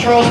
From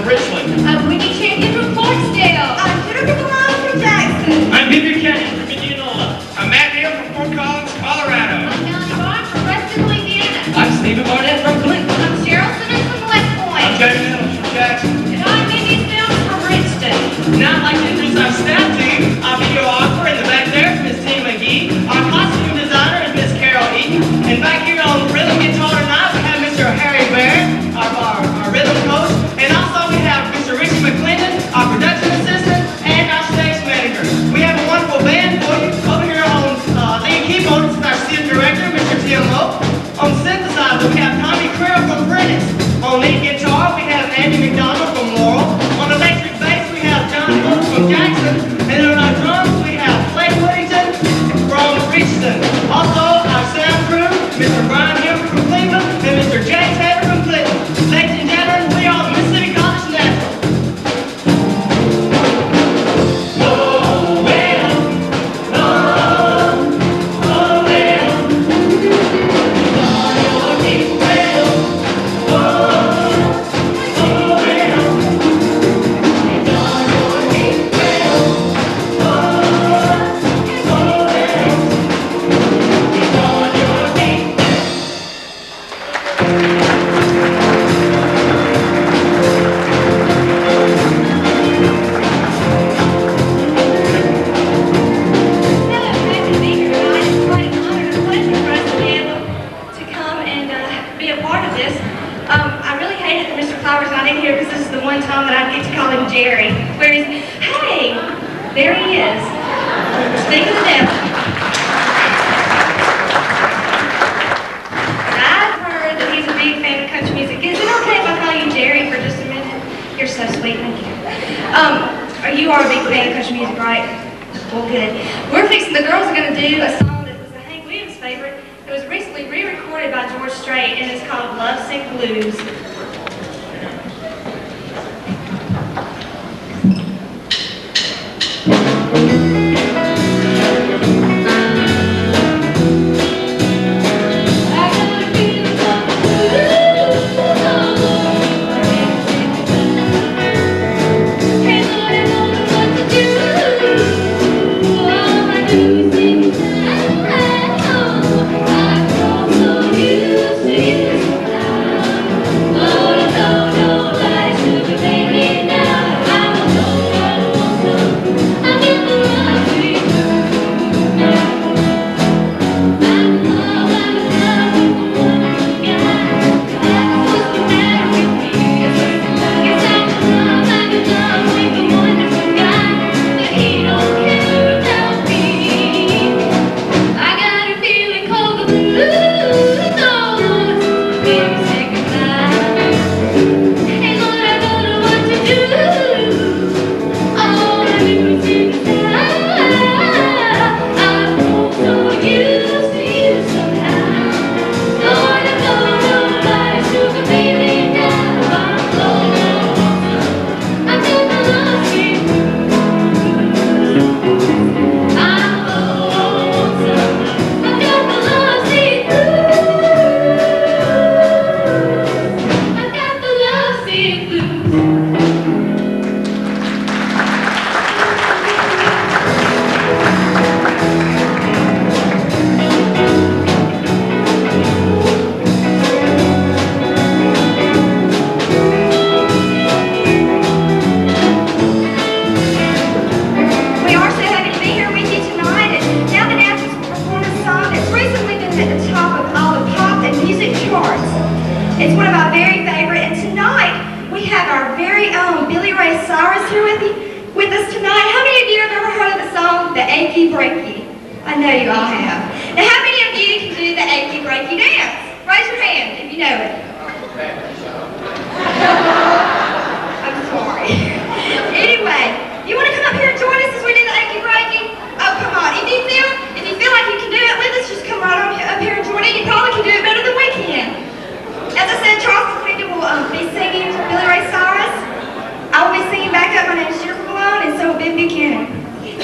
Richland. I'm Winnie Champion from Clarksdale. I'm Jennifer Malone from Jackson. I'm Bibi Kenyon from Indianola. I'm Matt Neal from Fort Collins, Colorado. I'm Melanie Barr from Reston, Louisiana. I'm Stephen Barnett from Clinton. I'm Cheryl Simmons from West Point. I'm Jamie Nettles from Jackson. And I'm Mindy Mills from Richton. Now I'd like to introduce our staff team. Our videographer in the back there is Miss Tina McGee. Our costume designer is Miss Carol Eaton. And back here on rhythm guitar tonight, we have Mr. Harry Barrett, our rhythm coach. And also we have Mr. Richie McClendon, our production assistant, and our stage manager. We have a wonderful band for you. Over here on lead keyboard is our student director, Mr. Tim Lowe. On synthesizer, we have Tommy Creel from Prentice. On lead guitar, we have Andy McDonald from Laurel. On electric bass, we have John Wolf from Jackson. And on our drums, we have Clay Whittington from Richardson. Also, our sound crew, Mr. Brian Hill from Cleveland, and Mr. Jay Taylor from Clinton. Ladies and gentlemen, we are the Mississippi College National. I really hate it that Mr. Clower's not in here because this is the one time that I get to call him Jerry. Where he's, hey, there he is. Speak of the devil. I've heard that he's a big fan of country music. Is it okay if I call you Jerry for just a minute? You're so sweet, thank you. You are a big fan of country music, right? Well, good. The girls are going to do a song that was a Hank Williams favorite. It was recently re-recorded by George Strait, and it's called Love Sick Blues. It's one of my very favorite, and tonight we have our very own Billy Ray Cyrus here with us tonight. How many of you have ever heard of the song, The Achy Breaky? I know you all have. Now, how many of you can do the Achy Breaky dance? Raise your hand if you know it. I'm sorry. Anyway, you want to come up here and join us as we do the Achy Breaky? Oh, come on. If you feel like you can do it with us, just come right on up here and join in. You probably can do it better than we can. As I said, Charles Clinton will be singing Billy Ray Cyrus. I will be singing back up. My name is Jennifer Malone, and so will Bibi Kenyon. Yeah.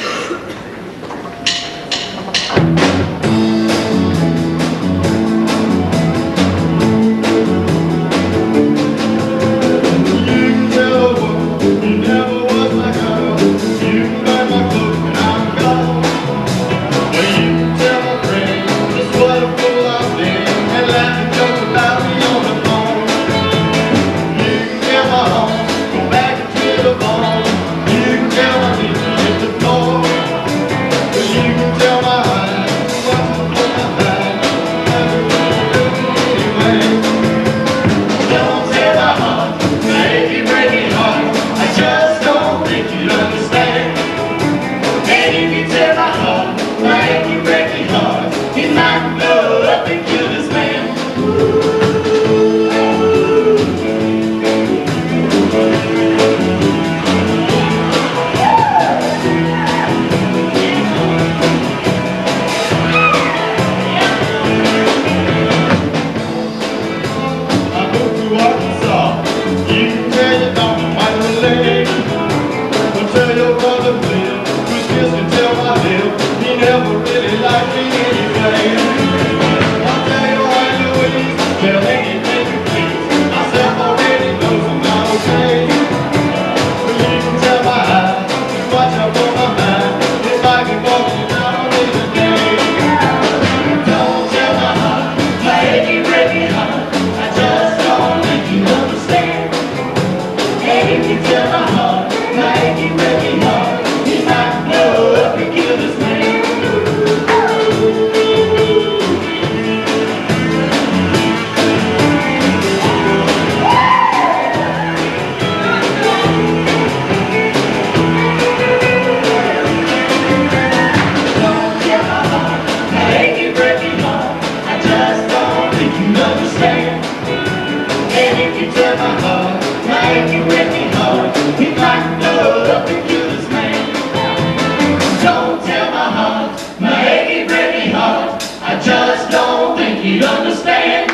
he'd understand.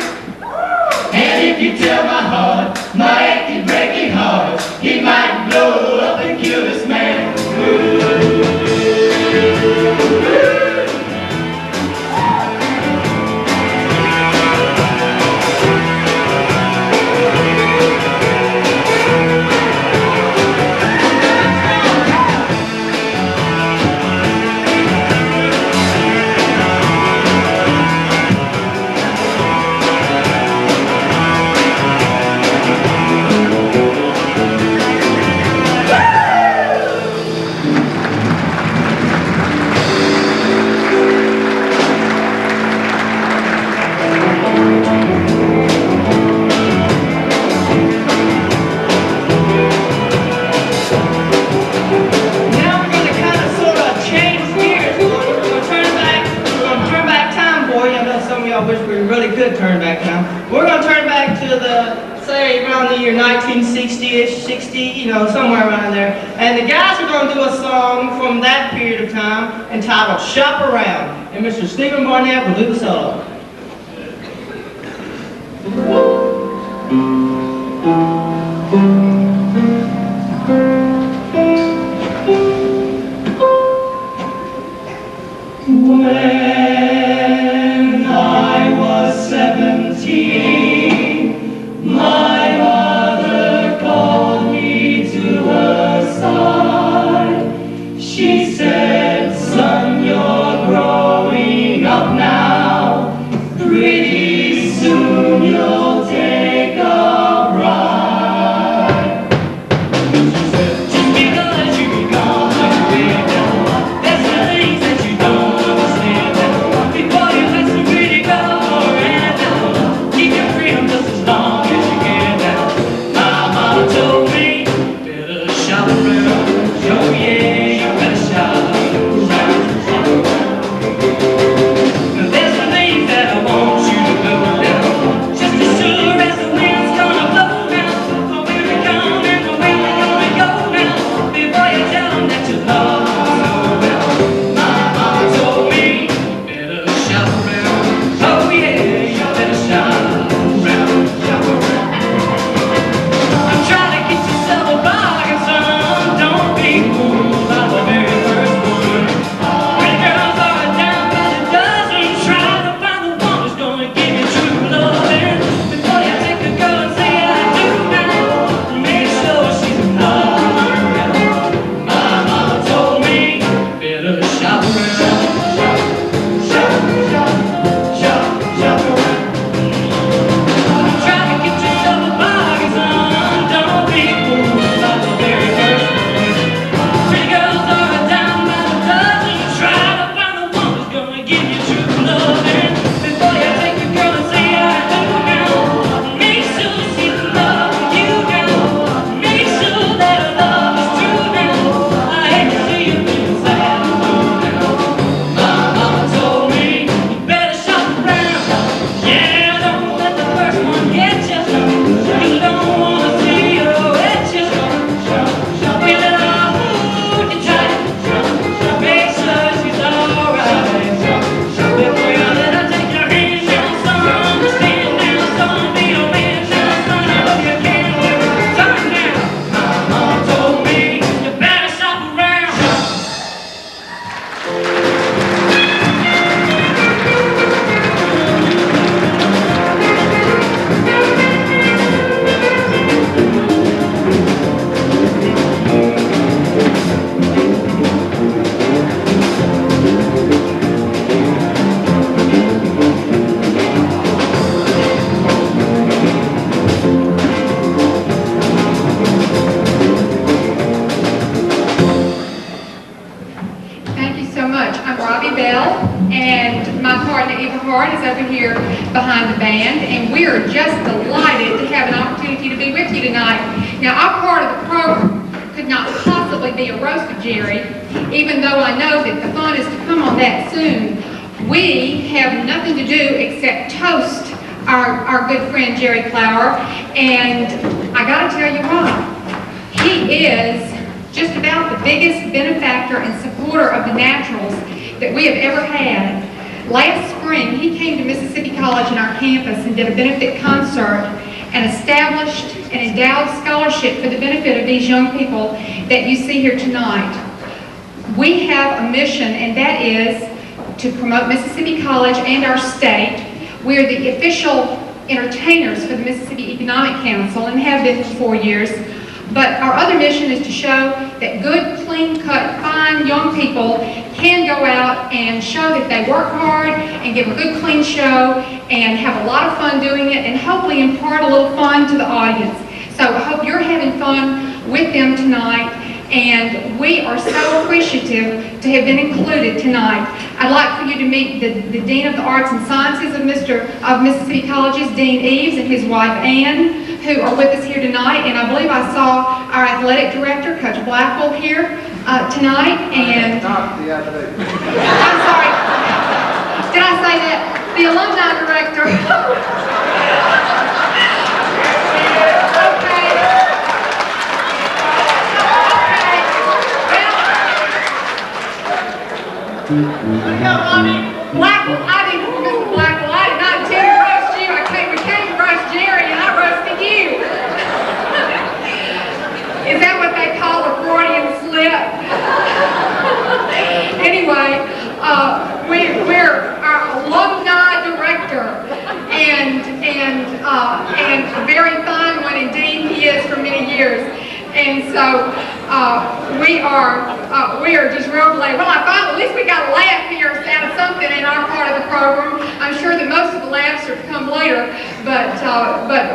And if you tell my heart, my achy, breaky heart, he might blow up and kill this man. Turn back now. We're going to turn back to the, say, around the year 1960-ish, 60, you know, somewhere around there. And the guys are going to do a song from that period of time entitled Shop Around. And Mr. Stephen Barnett will do the solo. When I was 17, my mother called me to her side. She said, son, you're growing up now. Pretty soon you'll take a ride. She said, just because you be gone, like a big devil, there's some things that you don't understand. Before you let somebody go around now, keep your freedom just as long as you can now. My mama told me, better shop around. Oh yeah, you better shop around. Now there's some things that I want you to know now. Just as sure as the wind's gonna blow now, or when we come and when we're gonna go now, before you tell them that you love them so well. My mama told me, better shop around. Oh yeah, you better shop around, shop around. I'm trying to get yourself a bargain, son. Don't be fooled by the very first one. Pretty girls are a dime by the dozen. Try to find the one who's gonna give you true loving. Before you take a girl and say I do now, make sure she's in love with you. My mama told me, better shop around. Shop, shop, shop, shop around. Try to get yourself a bargain, son. Don't be fooled by the very first one. Pretty girls are a dime by the dozen. Try to find the one who's gonna give you true loving. Before you take a girl and say I do now, make sure she's in love with you now. Make sure that her love is true now. I hate to see you being sad and blue now. My mama told me, you better shop around. Yeah, don't let the first one get you. You don't wanna see her wet you. Feel it all hold you tight. Make sure she's alright. Before you let her take your hand down, son, stand down, son, be a man now, son. I know you can do it. Turn now. My mama told me, you better shop around. Thank you so much. I'm Robbie Bell, and my partner Eva Hart is over here behind the band, and we are just delighted to have an opportunity to be with you tonight. Now, our part of the program could not possibly be a roast of Jerry, even though I know that the fun is to come on that soon. We have nothing to do except toast our good friend Jerry Clower, and I gotta tell you what, he is just about the biggest benefactor and supporter of the naturals that we have ever had. Last spring, he came to Mississippi College in our campus and did a benefit concert and established an endowed scholarship for the benefit of these young people that you see here tonight. We have a mission, and that is to promote Mississippi College and our state. We are the official entertainers for the Mississippi Economic Council and have been for 4 years. But our other mission is to show that good, clean-cut, fine young people can go out and show that they work hard and give a good, clean show and have a lot of fun doing it and hopefully impart a little fun to the audience. So I hope you're having fun with them tonight, and we are so appreciative to have been included tonight. I'd like for you to meet the Dean of the Arts and Sciences of Mississippi Colleges, Dean Eves, and his wife Ann, who are with us here tonight. And I believe I saw our athletic director, Coach Blackwell, here tonight. And Not the athletic. I'm sorry, did I say that? The alumni director. Blackwell, I didn't, Mr. Blackwell, I did not intend to roast you. We came to roast Jerry, and I roasted you. Is that what they call a Freudian slip? Anyway, we're our alumni director, and a very fine one indeed he is for many years. And so we are just real glad. Well, I thought at least we got a laugh here out of something in our part of the program. I'm sure that most of the laughs are to come later, but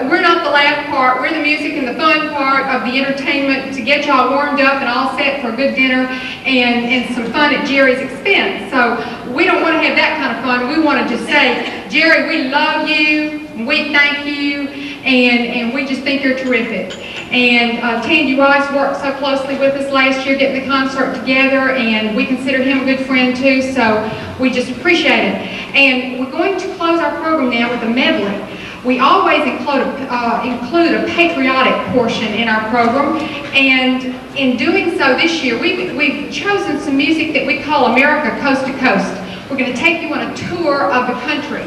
we're not the laugh part. We're the music and the fun part of the entertainment to get y'all warmed up and all set for a good dinner and some fun at Jerry's expense. So we don't want to have that kind of fun. We want to just say, Jerry, we love you, we thank you, and we just think you're terrific. And Tandy Rice worked so closely with us last year getting the concert together, and we consider him a good friend too, so we just appreciate it. And we're going to close our program now with a medley. We always include a patriotic portion in our program, and in doing so this year, we've chosen some music that we call America Coast to Coast. We're going to take you on a tour of the country,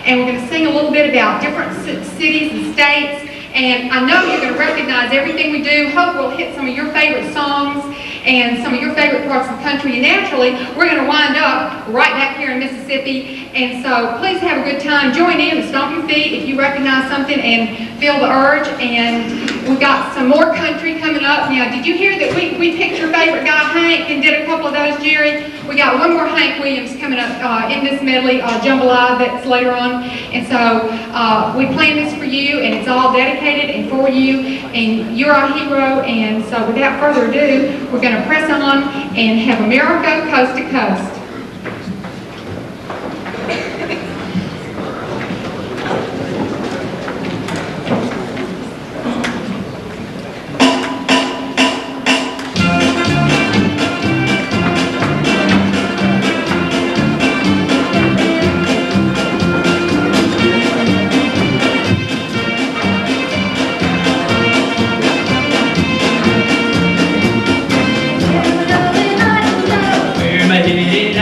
and we're going to sing a little bit about different cities and states. And I know you're going to recognize everything we do. Hope we'll hit some of your favorite songs and some of your favorite parts of the country. And naturally, we're going to wind up right back here in Mississippi. And so please have a good time. Join in and stomp your feet if you recognize something and feel the urge. And we've got some more country coming up. Now, did you hear that we picked your favorite guy, Hank, and did a couple of those, Jerry? We got one more Hank Williams coming up in this medley, jambalaya, that's later on. And so we planned this for you, and it's all dedicated and for you, and you're our hero. And so without further ado, we're going to press on and have America Coast to Coast. We're made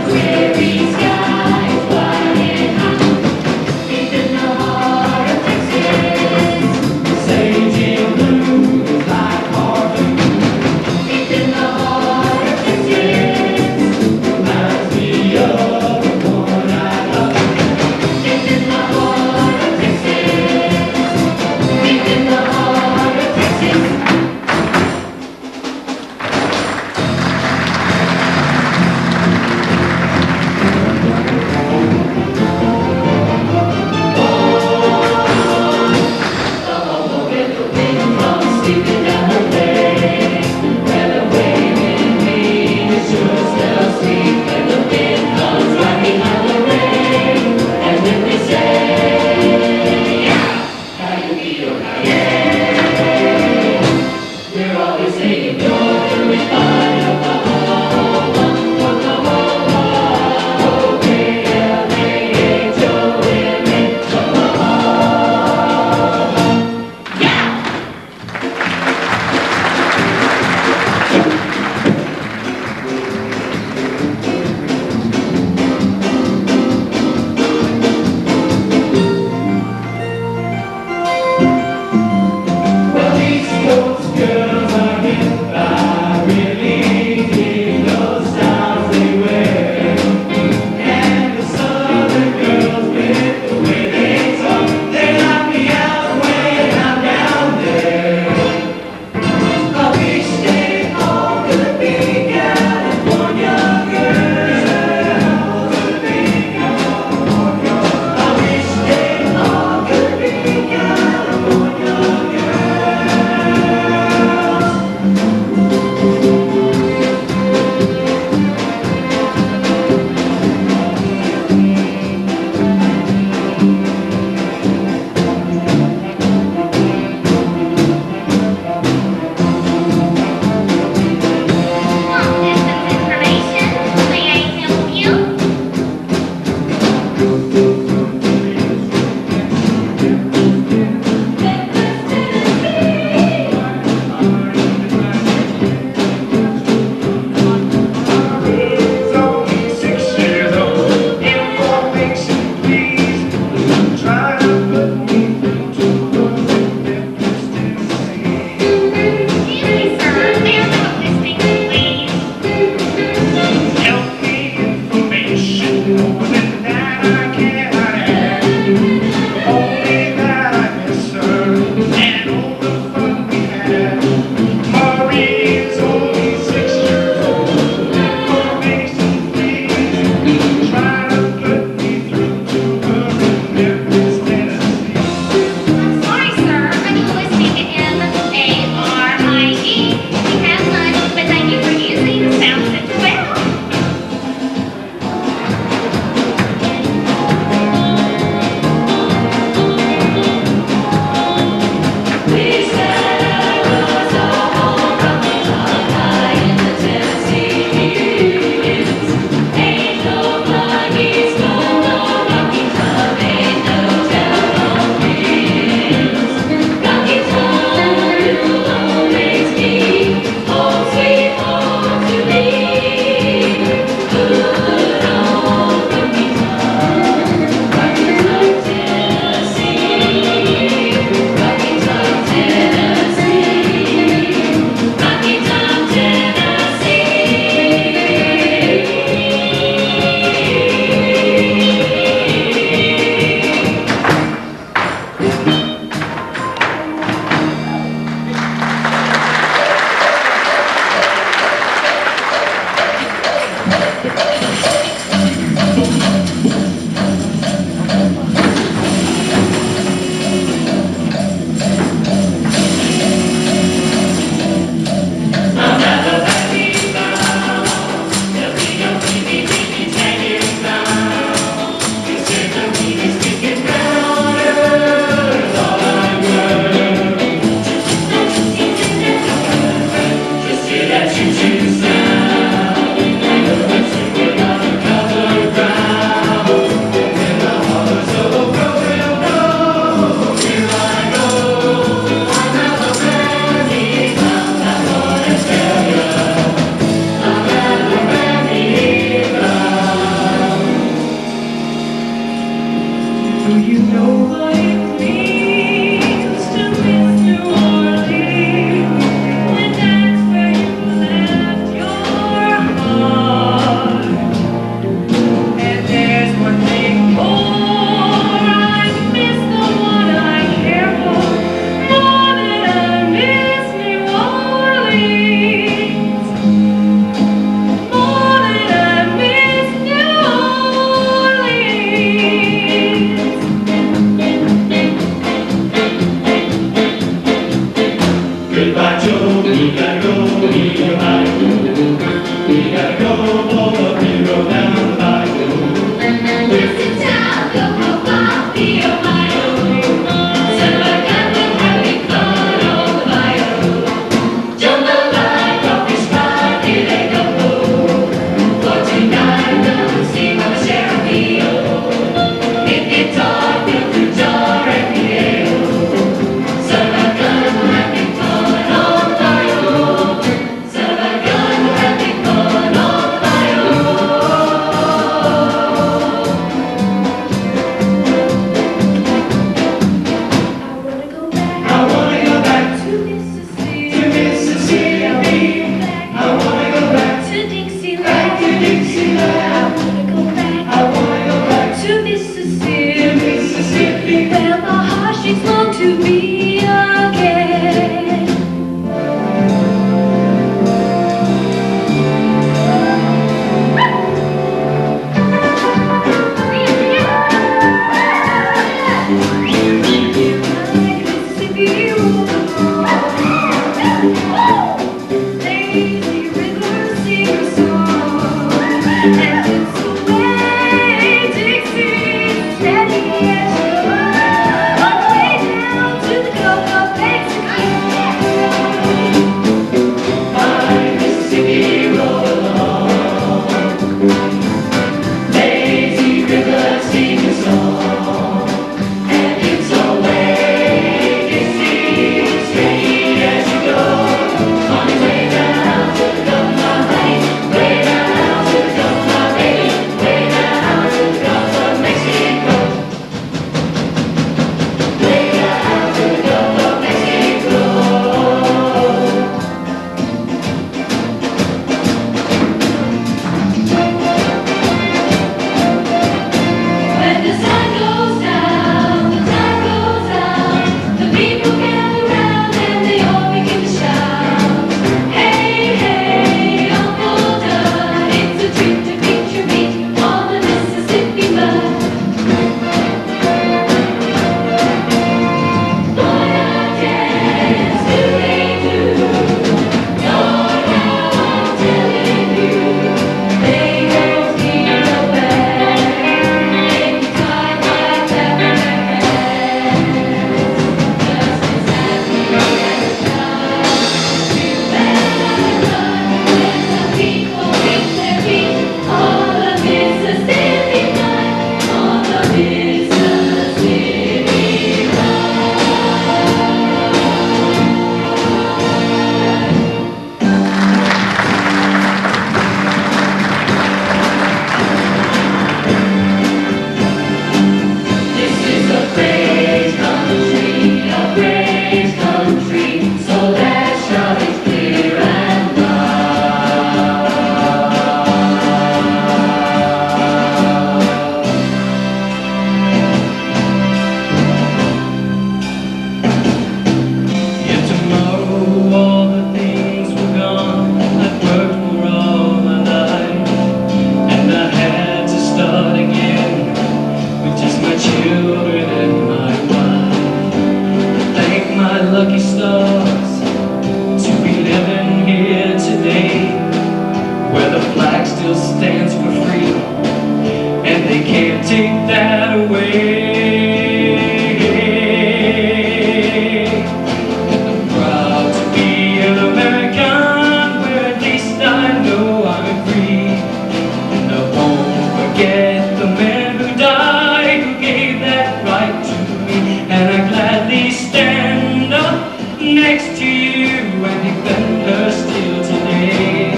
Weary sky they can't take that away. And I'm proud to be an American, where at least I know I'm free. And I won't forget the man who died, who gave that right to me. And I gladly stand up next to you and defend her still today.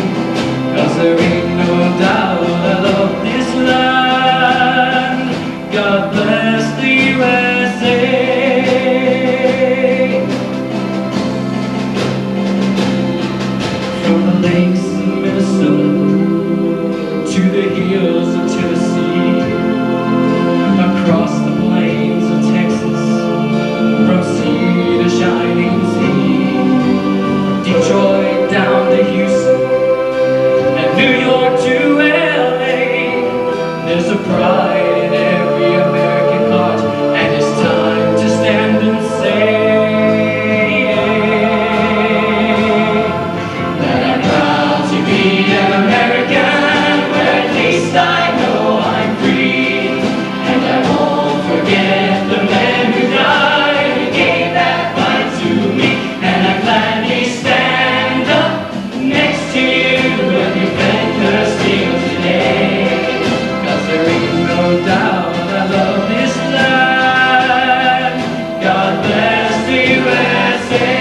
'Cause there ain't no doubt I love this land. God bless the USA. From the lakes of Minnesota to the hills of Tennessee, across the plains of Texas, from sea to shining sea, Detroit down to Houston, and New York to LA. There's a pride in every American heart, and it's time to stand and say that I'm proud to be an American, where at least I know I'm free. And I won't forget the man who died, who gave that right to me. And I gladly stand up next to you and defend her still today. 'Cause there ain't no doubt I love this land. God bless the USA.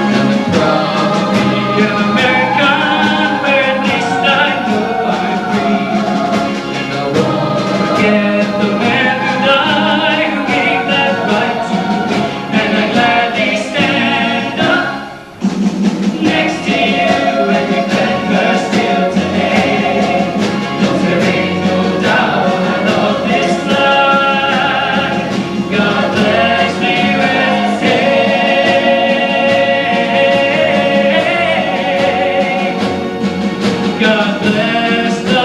And I'm proud to be an American, where at least I know I'm free. And I won't forget the man who died, who gave that right to me. And I gladly stand up next to you and defend her still today. 'Cause there ain't no doubt I love this land. God bless the USA. God bless the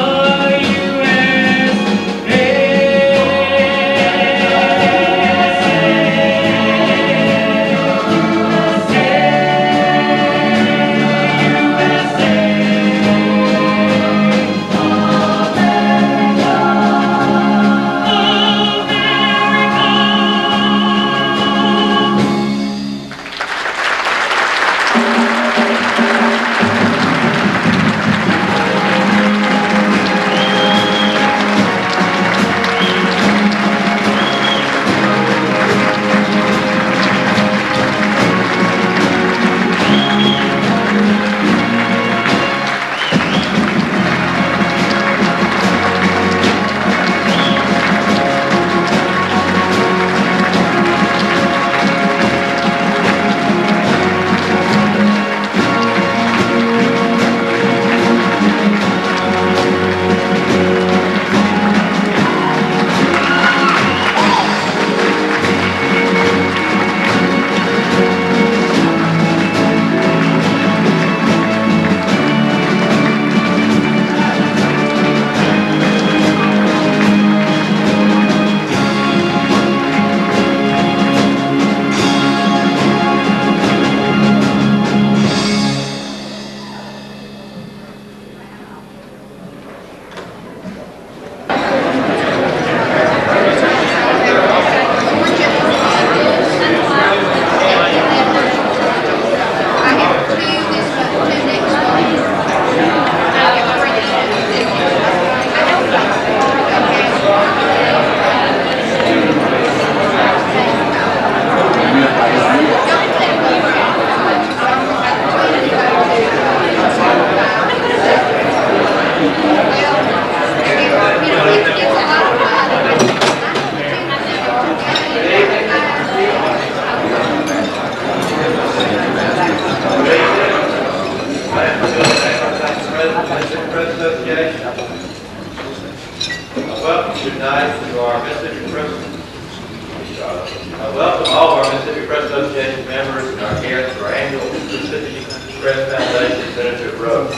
welcome all of our Mississippi Press Association members and our guests for our annual Mississippi Press Foundation Senator Road.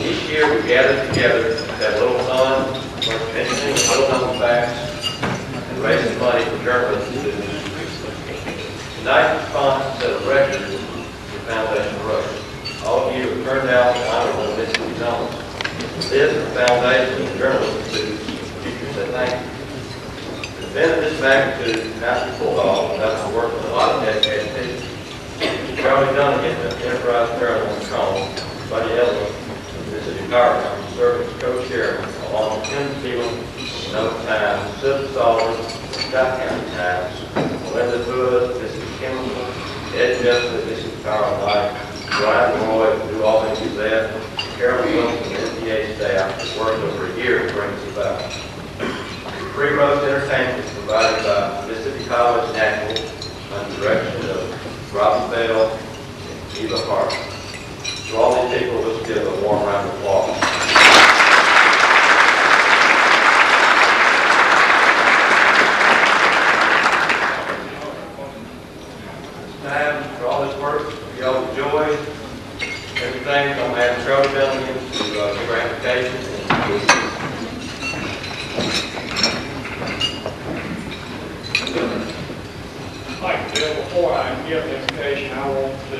Each year we gather together to have a little fun, learn anything, little known facts, and raise some money for journalists to do. Tonight's sponsor set a record for Foundation Road. all of you have turned out to honor one of Mississippi's own. This is the foundation of journalism to teachers that thank you. The event of this magnitude cannot be pulled off without the work of a lot of dedicated people. Charlie Dunnigan, the Enterprise Maryland Cone, Buddy Ellis, Mississippi Power Company, served as co-chairman, along with Tim Thielen, Note Times, Sid Solomon, Scott County Times, Melinda Hood, Mississippi Chemical, Ed Justice, Mississippi Power and Light, Brian Roy, who all thank you that, Carol Wilson, and MPA staff has worked over a year to bring this about. Free roast entertainment is provided by Mississippi College National under the direction of Robbie Bell and Eva Hart. To all these people, let's give a warm round of applause. Time for all this work, we all enjoy everything from Madam Charlie Dunnigan to your applications and Like Bill, before I give the invitation, I want to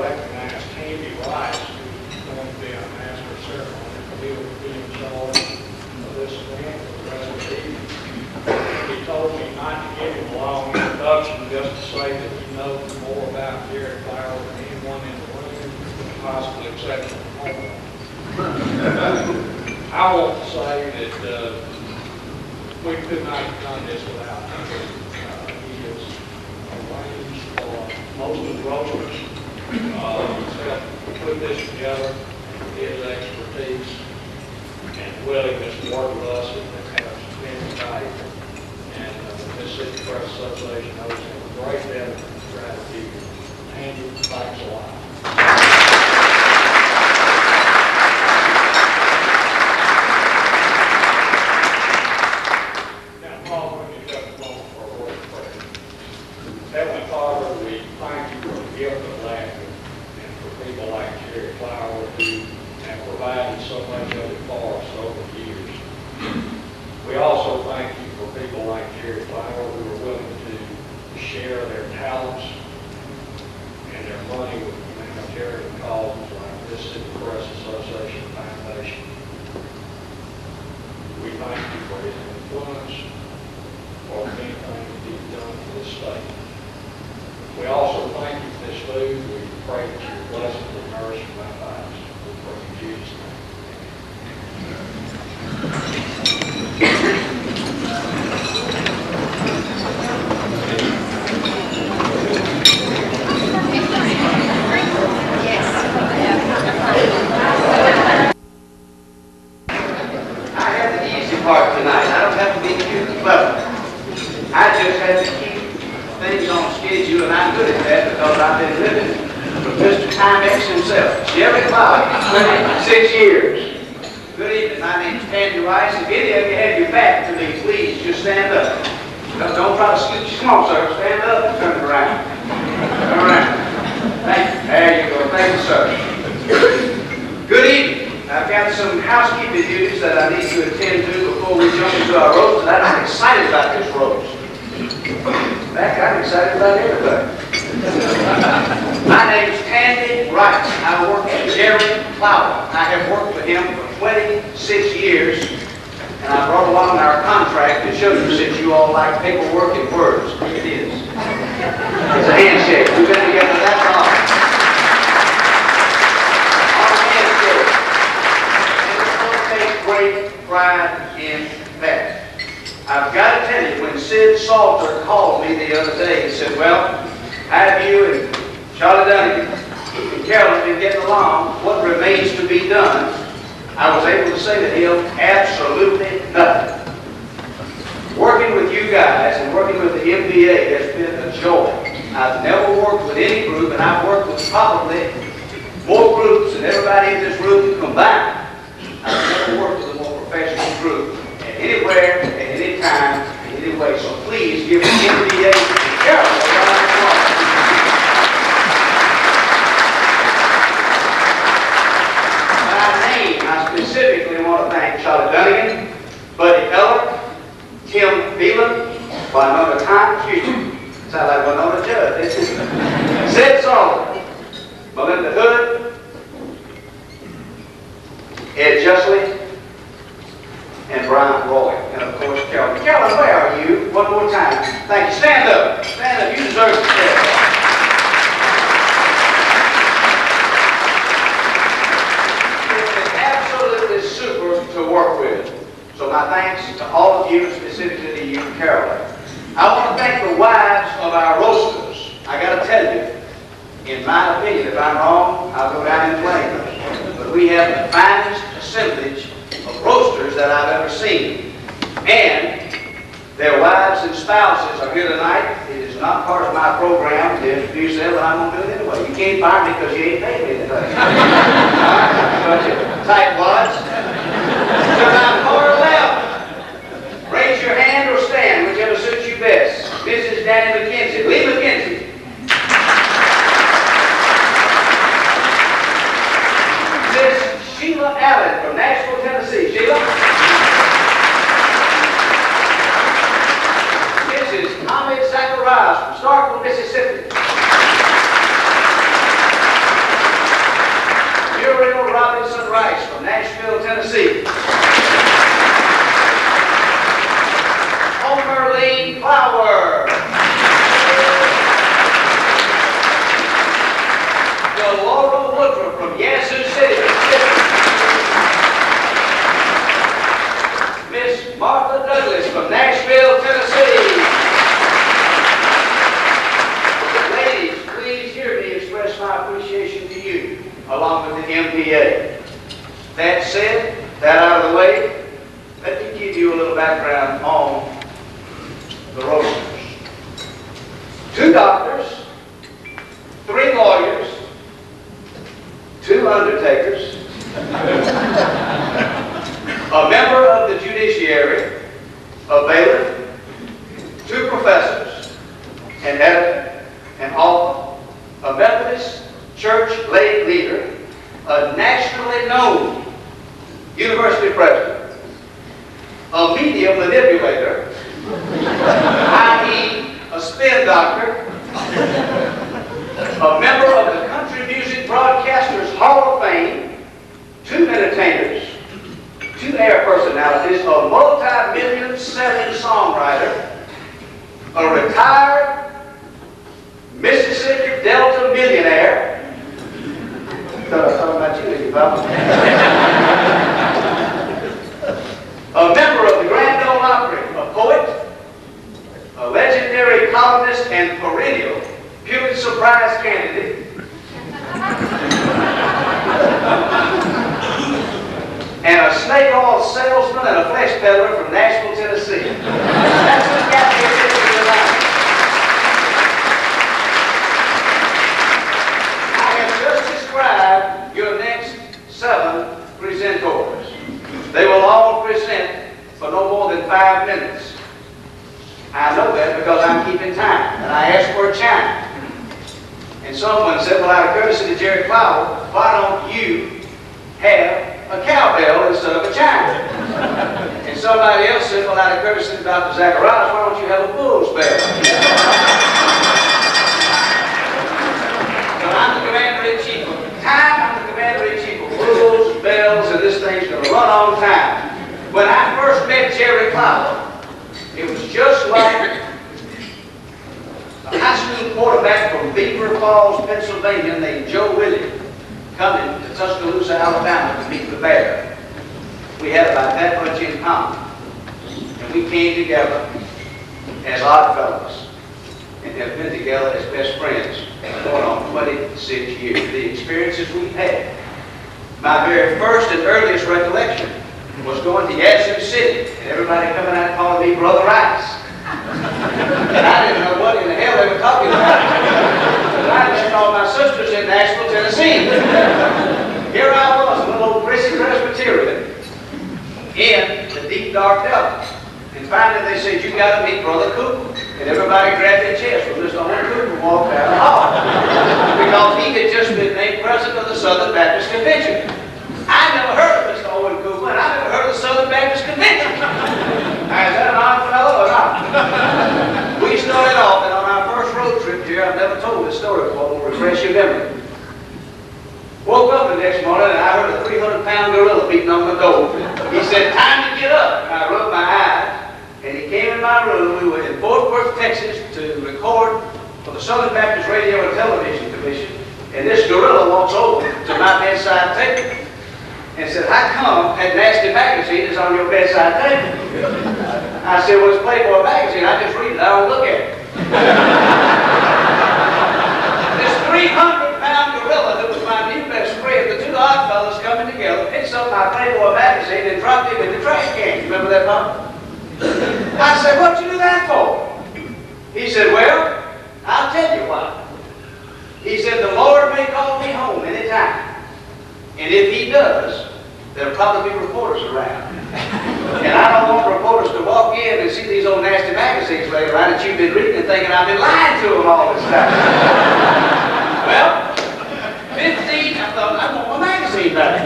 recognize Candy Rice, who's going to be our master of ceremony. He will be in charge of this event for the rest of the evening. He told me not to give him a long introduction, just to say that he knows more about Jerry Clower than anyone in the room, possibly except for home. I want to say that we could not have done this without him. He is arranged for most of the roasters. He's helped put this together, his expertise and willingness to work with us and have been valuable. And the Mississippi Press Association owes him a great debt of gratitude. Andy, thanks a lot. Heavenly Father, we thank you for the gift of laughter and for people like Jerry Clower who have provided so much of it for us over the years. We also thank you for people like Jerry Clower who are willing to share their talents and their money with humanitarian causes like Mississippi Press Association Foundation. We thank you for his influence or anything that he's done for this state. We also thank you for this food. We pray that your blessing will nourish our lives. We pray in Jesus' I have the easy part tonight. I don't have to be cute and clever. I just have to keep things on schedule, and I'm good at that because I've been living with Mr. Timex himself, Jerry Clower, 6 years. Good evening. My name is Candy Rice. If any of you have your back to me, please just stand up. Don't try to scoot. Come on, sir. Stand up and turn it around. Turn around. Thank you. There you go. Thank you, sir. Good evening. I've got some housekeeping duties that I need to attend to before we jump into our roast, and I'm excited about this roast. In fact, I'm excited about everybody. My name is Candy Rice. I work for Jerry Clower. I have worked with him for 26 years, and I brought along our contract to show you since you all like paperwork and words. Here it is. It's a handshake. We've been together that long. Our handshake. And it's going to take great pride in that. I've got to tell you, when Sid Salter called me the other day and said, well, how have you and Charlie Dunnigan and Carol been getting along? What remains to be done? I was able to say to him, absolutely nothing. Working with you guys and working with the MPA has been a joy. I've never worked with any group, and I've worked with probably more groups than everybody in this room combined. I've never worked with a more professional group. Anywhere, at any time, in any way. So please give the MPA and Carol a round of applause. By name, I specifically want to thank Charlie Dunnigan, Buddy Clower, Tim Thielen, Winona Time, sounds like Winona Judd, Sid Solomon, Melinda Hood, Justly, and Brian Roy, and of course Carolyn. Carolyn, where are you? One more time. Thank you. Stand up. Stand up. You deserve to stand up. It's been absolutely super to work with. So my thanks to all of you, specifically to you, Carolyn. I want to thank the wives of our roasters. I got to tell you, in my opinion, if I'm wrong, I'll go down in flames. But we have the finest assemblage of roasters that I've ever seen. And their wives and spouses are here tonight. It is not part of my program to introduce them, but I'm going to do it anyway. You can't fire me because you ain't paid me anything. Tight wads. To my far left, raise your hand or stand, whichever suits you best. Mrs. Danny McKenzie. Lee McKenzie. Miss Sheila Allen from Nashville, Tennessee. Sheila. Mrs. Ahmed Zacharias from Starkville, Mississippi. Muriel Robinson Rice from Nashville, Tennessee. Homer Lee Clower. Delora Woodruff from Yazoo City, Mississippi. Miss Martha Douglas from Nashville, Tennessee. Ladies, please hear me express my appreciation to you, along with the MPA. That said, that out of the way, let me give you a little background on the roasters. 2 doctors, 3 lawyers, 2 undertakers, a member of the judiciary, a bailiff, 2 professors, an editor, an author, a Methodist church lay leader, a nationally known university president, a media manipulator, i.e. a spin doctor, a member of the Country Music Broadcasters Hall of Fame, 2 entertainers, 2 air personalities, a multi-million selling songwriter, a retired Mississippi Delta millionaire. Thought I was talking about you, didn't you, Papa? A member of the Grand Ole Opry, a poet, a legendary columnist and perennial Pulitzer Prize candidate, and a snake oil salesman and a flesh peddler from Nashville, Tennessee. That's who's got me here tonight. I have just described your next 7 presenters. They will all present for no more than 5 minutes. I know that because I'm keeping time, and I asked for a chime. And someone said, well, out of courtesy to Jerry Clower, why don't you have a cowbell instead of a chime? And somebody else said, well, out of courtesy to Dr. Zacharias, why don't you have a bull's bell? But I'm the commander-in-chief of time. I'm the commander-in-chief of bulls, bells, and this thing's going to run on time. When I first met Jerry Clower, it was just like a high school quarterback from Beaver Falls, Pennsylvania, named Joe Willie, coming to Tuscaloosa, Alabama to meet the bear. We had about that much in common. And we came together as odd fellows and have been together as best friends going on 26 years. The experiences we've had. My very first and earliest recollection was going to Yazoo City, and everybody coming out calling me Brother Rice. And I didn't know what in the hell they were talking about. But I left all my sisters in Nashville, Tennessee. Here I was, a little old prissy Presbyterian, in the deep dark Delta. And finally they said, you got to meet Brother Cooper. And everybody grabbed their chest when Mr. Owen Cooper walked down the hall. Because he had just been named president of the Southern Baptist Convention. I never heard of Mr. Owen Cooper, and I never heard of the Southern Baptist Convention. Now, is that an odd fellow or not? We started off, and on our first road trip here, I've never told this story before, we'll refresh your memory. Woke up the next morning, and I heard a 300-pound gorilla beating on my door. the Southern Baptist Radio and Television Commission, and this gorilla walks over to my bedside table and said, "How come that nasty magazine is on your bedside table?" I said, "Well, it's Playboy magazine. I just read it. I don't look at it." This 300-pound gorilla that was my new best friend, the two odd fellas coming together, picked up my Playboy magazine and dropped it in the trash can. Remember that, Bob? I said, "What'd you do that for?" He said, "Well, I'll tell you why." He said, "The Lord may call me home anytime. And if he does, there'll probably be reporters around. And I don't want reporters to walk in and see these old nasty magazines laying around that you've been reading and thinking I've been lying to them all this time." Well, 15, I thought, I want my magazine back.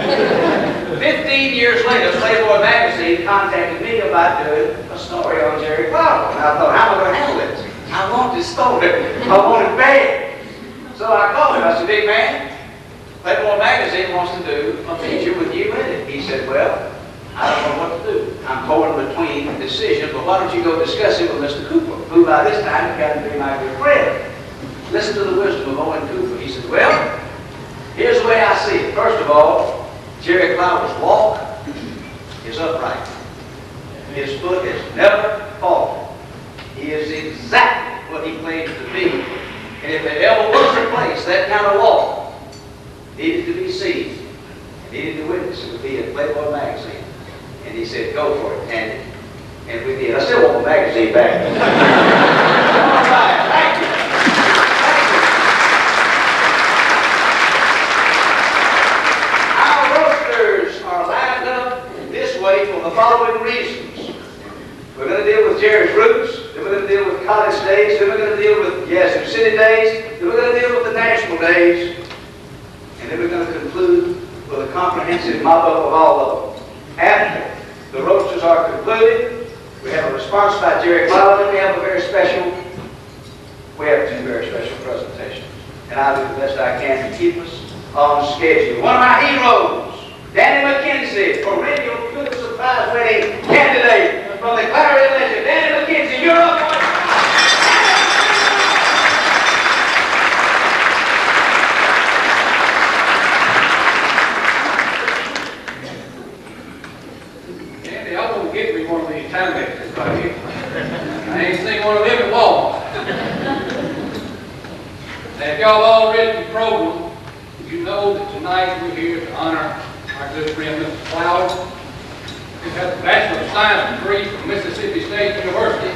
15 years later, Playboy magazine contacted me about doing a story on Jerry Clower. And I thought, how am I going to handle this? I want this story. I want it bad. So I called him. I said, "Big man, Playboy magazine wants to do a feature with you in it." He said, "Well, I don't know what to do. I'm torn between decisions, but why don't you go discuss it with Mr. Cooper, who by this time has got to be my good friend. Listen to the wisdom of Owen Cooper." He said, "Well, here's the way I see it. First of all, Jerry Clower's walk is upright. His foot has never fallen. He is exactly what he claims to be. And if there ever was a place that kind of walk needed to be seen, needed to witness, it would be in Playboy magazine." And he said, "Go for it, Andy." And we did. I still want the magazine back. All right, thank you. Our roasters are lined up this way for the following reasons. We're going to deal with Jerry's roots, then we're going to deal with college days, then we're going to deal with, some city days, then we're going to deal with the national days, and then we're going to conclude with a comprehensive mop-up of all of them. After the roasters are concluded, we have a response by Jerry Clower, and we have two very special presentations. And I'll do the best I can to keep us on schedule. One of my heroes, Danny McKenzie, perennial Pulitzer Prize winning candidate from the Clarion Ledger. Danny McKenzie, you're up. Andy, I want to get me one of these time mixers right here. I ain't seen one of them at Walmart. Now, if y'all all read the program, you know that tonight we're here to honor our good friend, Mr. Clower, who has a Bachelor of Science degree from Mississippi State University.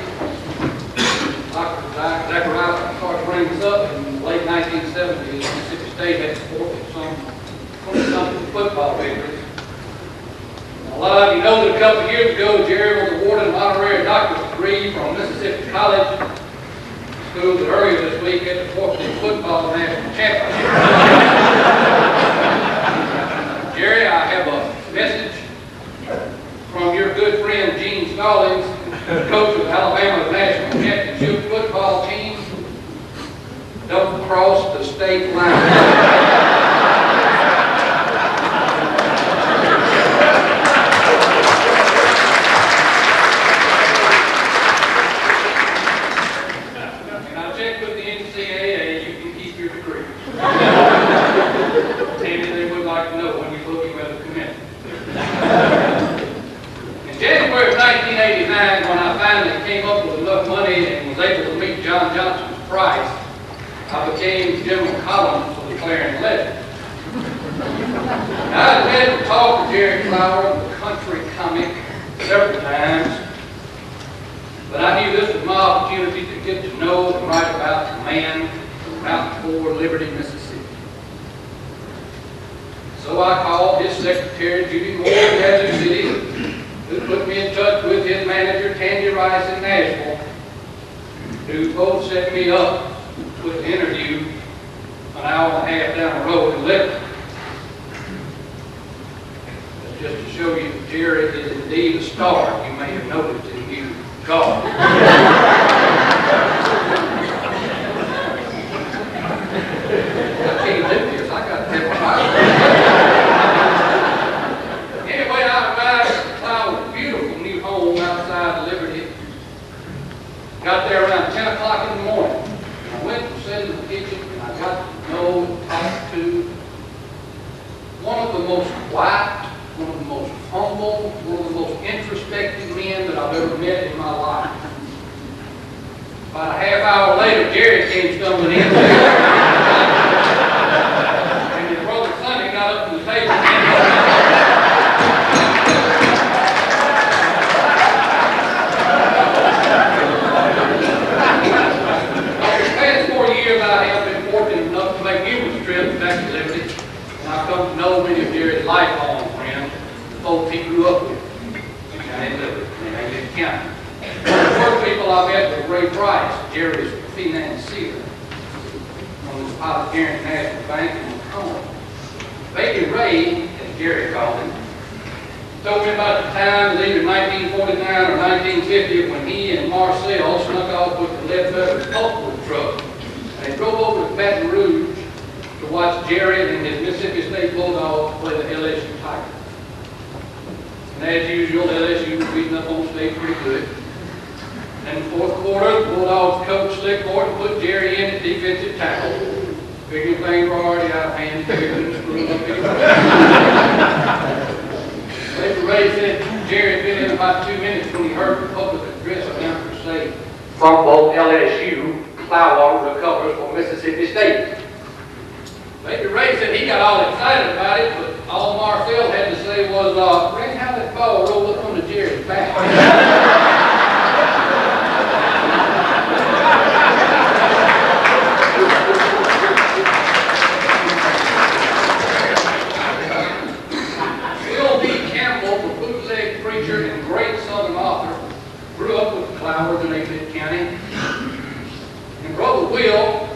Dr. Zachariah started bringing this up in the late 1970s. Mississippi State had supported some 20-something football victories. A lot of you know that a couple of years ago, Jerry was awarded an honorary doctorate degree from Mississippi College, school that earlier this week had the Portland football national championship. Jerry, I have a message from your good friend Gene Stallings, coach of Alabama's national championship football team. Don't cross the state line. I became General Column for the Clarion Ledger. I've had to talk to Jerry Clower, the country comic, several times, but I knew this was my opportunity to get to know and write about the man out before Liberty, Mississippi. So I called his secretary, Judy Moore, in Yazoo City, who put me in touch with his manager, Tandy Rice, in Nashville, who both set me up with an interview an hour and a half down the road in Liberty. That's just to show you that Jerry is indeed a star. You may have noticed in you, God. I can't do this. I got to have a Bible. Anyway, I arrived at Clower's beautiful new home outside Liberty. Got there around 10 o'clock in the morning. I went and sat quiet, one of the most humble, one of the most introspective men that I've ever met in my life. About a half hour later, Jerry came stumbling in. And his brother Sonny got up from the table and over the past 4 years, I have been fortunate enough to make numerous trips back to Liberty. And I've come to know many of Jerry's lifelong friends, the folks he grew up with. And in Liberty, in Lincoln County. One of the first people I met was Ray Price, Jerry's financier on the Pilot Guaranty National Bank in Macomb. Baby Ray, as Jerry called him, told me about the time, it was either 1949 or 1950, when he and Marcel snuck off with the Ledbetter Pulpwood truck. And they drove over to Baton Rouge to watch Jerry and his Mississippi State Bulldogs play the LSU Tigers. And as usual, LSU was beating up on state pretty good. In the fourth quarter, the Bulldogs coach Slickmore put Jerry in at defensive tackle. Figured things were already out of hand, Jerry couldn't screw up anymore. Later, Ray said Jerry had been in about 2 minutes when he heard the public address announcer say, "From both LSU, Clower recovers for Mississippi State." Baby Ray said he got all excited about it, but all Marcel had to say was, "Ray, how that ball rolled up onto Jerry's back." And great Southern author, grew up with Clowers in Lincoln County. And Brother Will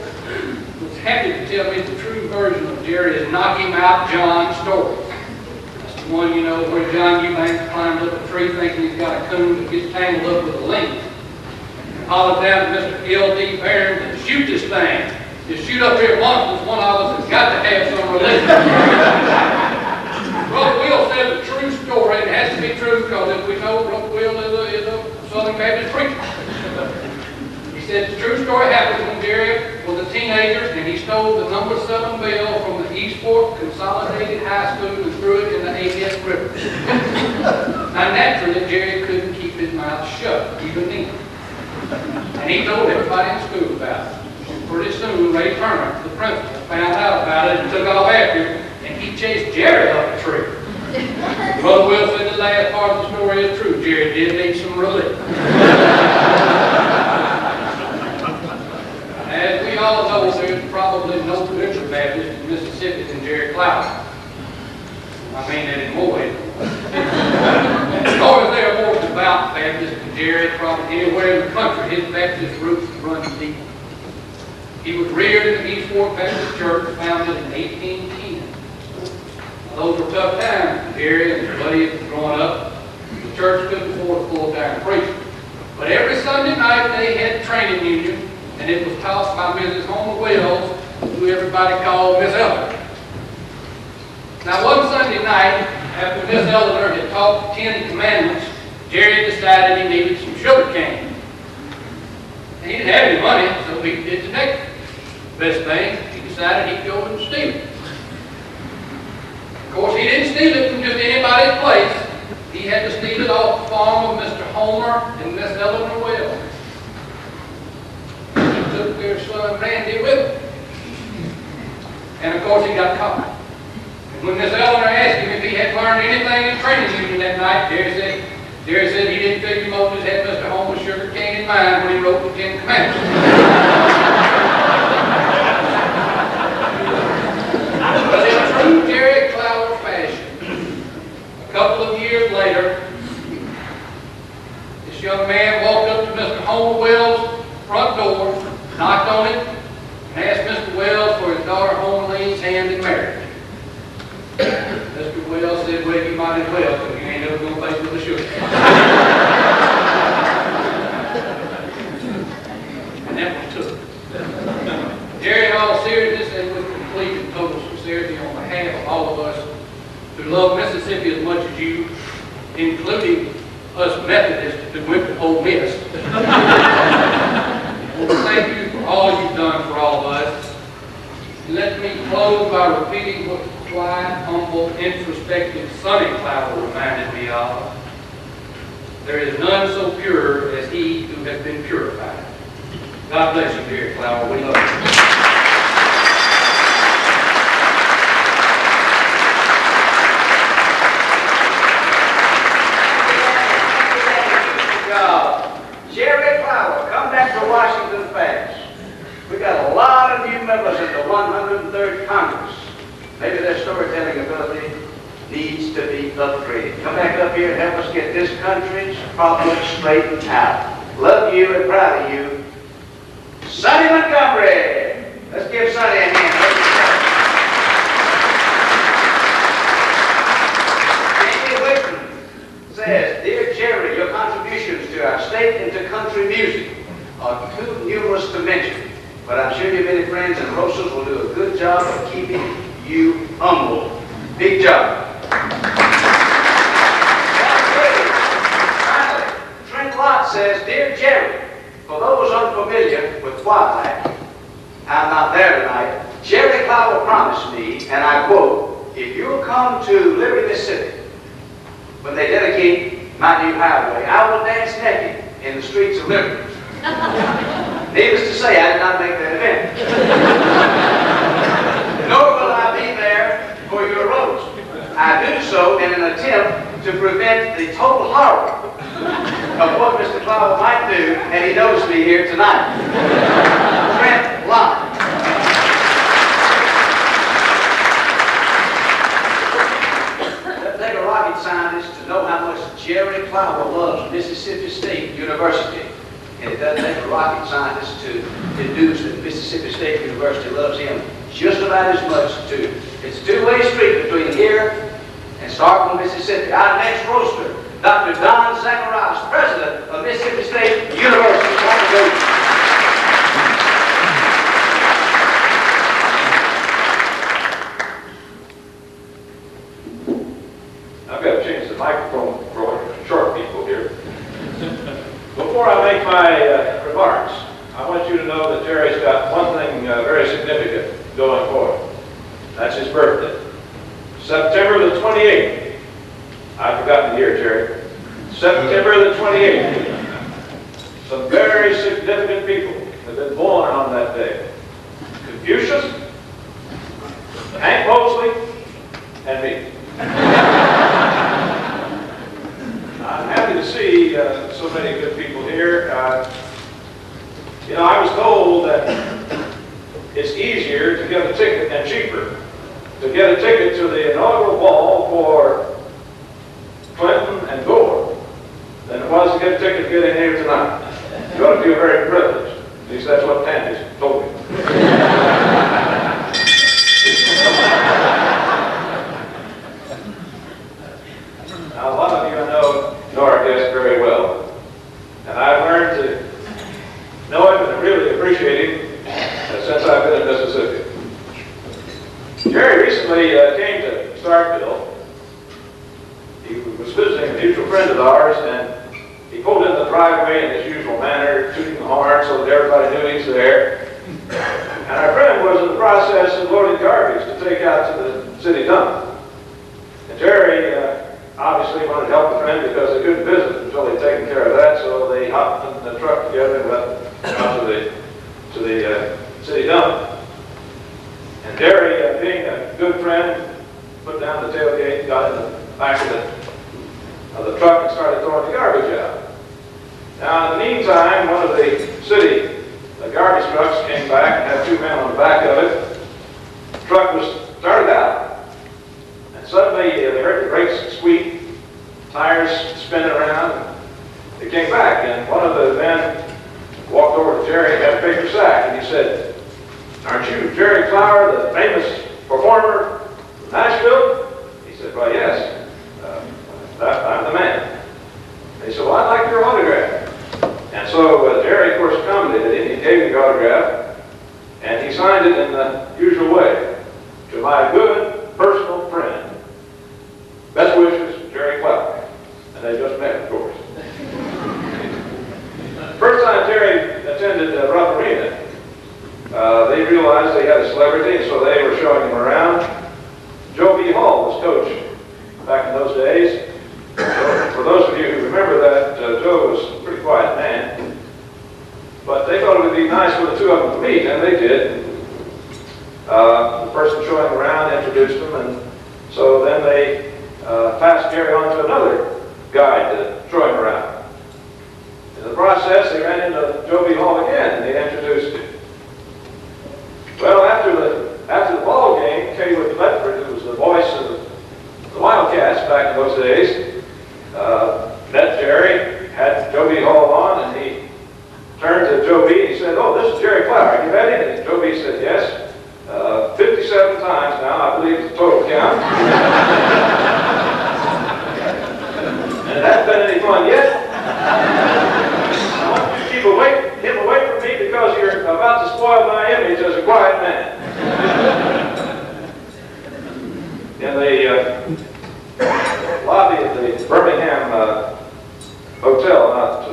was happy to tell me the true version of Jerry's Knock Him Out John story. That's the one, you know, where John Eubanks climbs up a tree thinking he's got a coon that gets tangled up with a link. And hollers down to Mr. L.D. Barron to shoot this thing. Just shoot up here once, because one of us has got to have some religion. Brother Will said the true story, and it has to be true because as we know, Brother Will is a Southern Baptist preacher. He said the true story happened when Jerry was a teenager and he stole the number 7 bell from the Eastport Consolidated High School and threw it in the ABS River. Now naturally, Jerry couldn't keep his mouth shut, even then. And he told everybody in school about it. And pretty soon, Ray Turner, the principal, found out about it and took off after him. And he chased Jerry up the tree. Brother Will said the last part of the story is true. Jerry did need some relief. As we all know, there's probably no bigger Baptist in Mississippi than Jerry Clower. I mean that in more ways. Or if there are more devout Baptists than Jerry, probably anywhere in the country, his Baptist roots run deep. He was reared in the Eastport Baptist Church, founded in 1810. Those were tough times for Jerry and his buddies growing up. The church couldn't afford a full-time preacher. But every Sunday night they had training union, and it was taught by Mrs. Homer Wells, who everybody called Miss Eleanor. Now one Sunday night, after Miss Eleanor had taught the 10 Commandments, Jerry decided he needed some sugar cane. And he didn't have any money, so he did the next best thing. He decided he'd go and steal it. Of course, he didn't steal it from just anybody's place. He had to steal it off the farm of Mr. Homer and Miss Eleanor Wells. He took their son Randy with him. And of course, he got caught. And when Miss Eleanor asked him if he had learned anything in training union that night, Jerry said he didn't figure Moses had Mr. Homer's sugar cane in mind when he wrote the 10 Commandments. But in true Jerry Clower fashion, a couple of years later, this young man walked up to Mr. Homer Wells' front door, knocked on it, and asked Mr. Wells for his daughter Homerlene's hand in marriage. Mr. Wells said, "Well, you might as well, because you ain't never going to face with the sugar." And that one took. Jerry, in all seriousness and with complete and total sincerity, on behalf of all of us who love Mississippi as much as you, including us Methodists who went to Ole Miss, I want to thank you for all you've done for all of us. And let me close by repeating what quiet, humble, introspective Sonny Clower reminded me of. There is none so pure as he who has been purified. God bless you, Jerry Clower. We love you. Jerry Clower, come back to Washington fast. We got a lot of new members in the 103rd Congress. Maybe their storytelling ability needs to be upgraded. Come back up here and help us get this country's problems straightened out. Love you and proud of you. Sonny Montgomery. Let's give Sonny a hand. Says, Dear Jerry, your contributions to our state and to country music are too numerous to mention, but I'm sure your many friends and Rosas will do a good job of keeping you humble. Big job. Finally, Trent Lott says, Dear Jerry, for those unfamiliar with why I'm not there tonight, Jerry Clower promised me, and I quote, if you'll come to Liberty, Mississippi, when they dedicate my new highway, I will dance naked in the streets of Liberty. Needless to say, I did not make that event. Nor will I be there for your roast. I do so in an attempt to prevent the total horror of what Mr. Clower might do, and he noticed me here tonight. Trent Lott. Rocket scientist to know how much Jerry Clower loves Mississippi State University. And it doesn't take a rocket scientist to deduce that Mississippi State University loves him just about as much too. It's a two-way street between here and Starkville, Mississippi. Our next roaster, Dr. Don Zacharias, president of Mississippi State University. I've got to change the microphone for short people here. Before I make my remarks, I want you to know that Jerry's got one thing very significant going forward. That's his birthday. September the 28th. I've forgotten the year, Jerry. September the 28th. Some very significant people have been born on that day. Confucius, Hank Mosley, and me. I'm happy to see so many good people here. You know, I was told that it's easier to get a ticket and cheaper to get a ticket to the inaugural ball for Clinton and Gore than it was to get a ticket to get in here tonight. You ought to feel very privileged. At least that's what Tandy told me. Now, a lot of you I know our guest very well, and I've learned to know him and really appreciate him since I've been in Mississippi. Jerry recently came to Starkville. He was visiting a mutual friend of ours, and he pulled in the driveway in his usual manner, tooting the horn so that everybody knew he's there. And our friend was in the process of loading garbage to take out to the city dump. And Jerry obviously wanted to help a friend because they couldn't visit until they'd taken care of that, so they hopped in the truck together and went out to the city dump. And Jerry, being a good friend, put down the tailgate, got in the back of the truck and started throwing the garbage out. Now, in the meantime, one of the garbage trucks came back and had two men on the back of it. The truck was started out. And suddenly, they heard the brakes squeak, tires spinning around. They came back, and one of the men walked over to Jerry and had a paper sack, and he said, "Aren't you Jerry Clower, the famous performer from Nashville?" He said, "Well, yes, I'm the man." And he said, "Well, I'd like your autograph." And so Jerry, of course, accommodated him. He gave me the autograph, and he signed it in the usual way. "To my good personal friend, best wishes, Jerry Clower." And they just met, of course. First time Jerry attended Rupp Arena, they realized they had a celebrity, and so they were showing him around. Joe passed Jerry on to another guide to show him around. In the process, they ran into Joe B. Hall again, and they introduced him. Well, after the ball game, Kaywood Ledford, who was the voice of the Wildcats back in those days, met Jerry, had Joe B. Hall on, and he turned to Joe B. and he said, "Oh, this is Jerry Clower. Are you ready?" And Joe B. said, "Yes. 57 times now, I believe is the total count." And it hasn't been any fun yet. I want you to keep him away from me because you're about to spoil my image as a quiet man. In the lobby of the Birmingham hotel not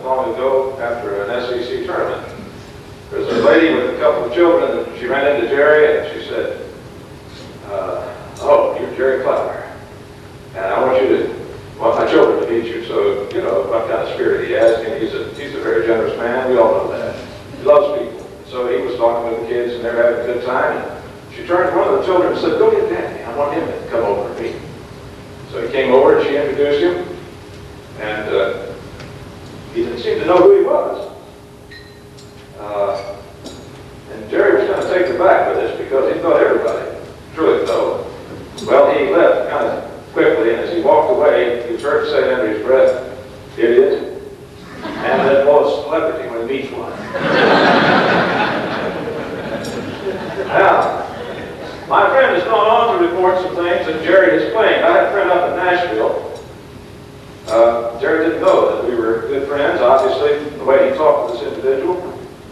long ago after an SEC tournament, there's a lady with a couple of children, and she ran into Jerry and she said, "Oh, you're Jerry Clower, and I want my children to meet you." So, you know, what kind of spirit he has. And he's a very generous man. We all know that. He loves people. So he was talking with the kids, and they're having a good time. And she turned to one of the children and said, "Go get Daddy. I want him to come over and meet." So he came over and she introduced him, and he didn't seem to know who he was. And Jerry was kind of taken aback with this because he thought everybody truly know. Well, he left kind of quickly, and as he walked away, he was heard to say under his breath, "Idiot." And then was a celebrity when he meets one. Now, my friend has gone on to report some things that Jerry has claimed. I had a friend up in Nashville. Jerry didn't know that we were good friends, obviously, the way he talked to this individual.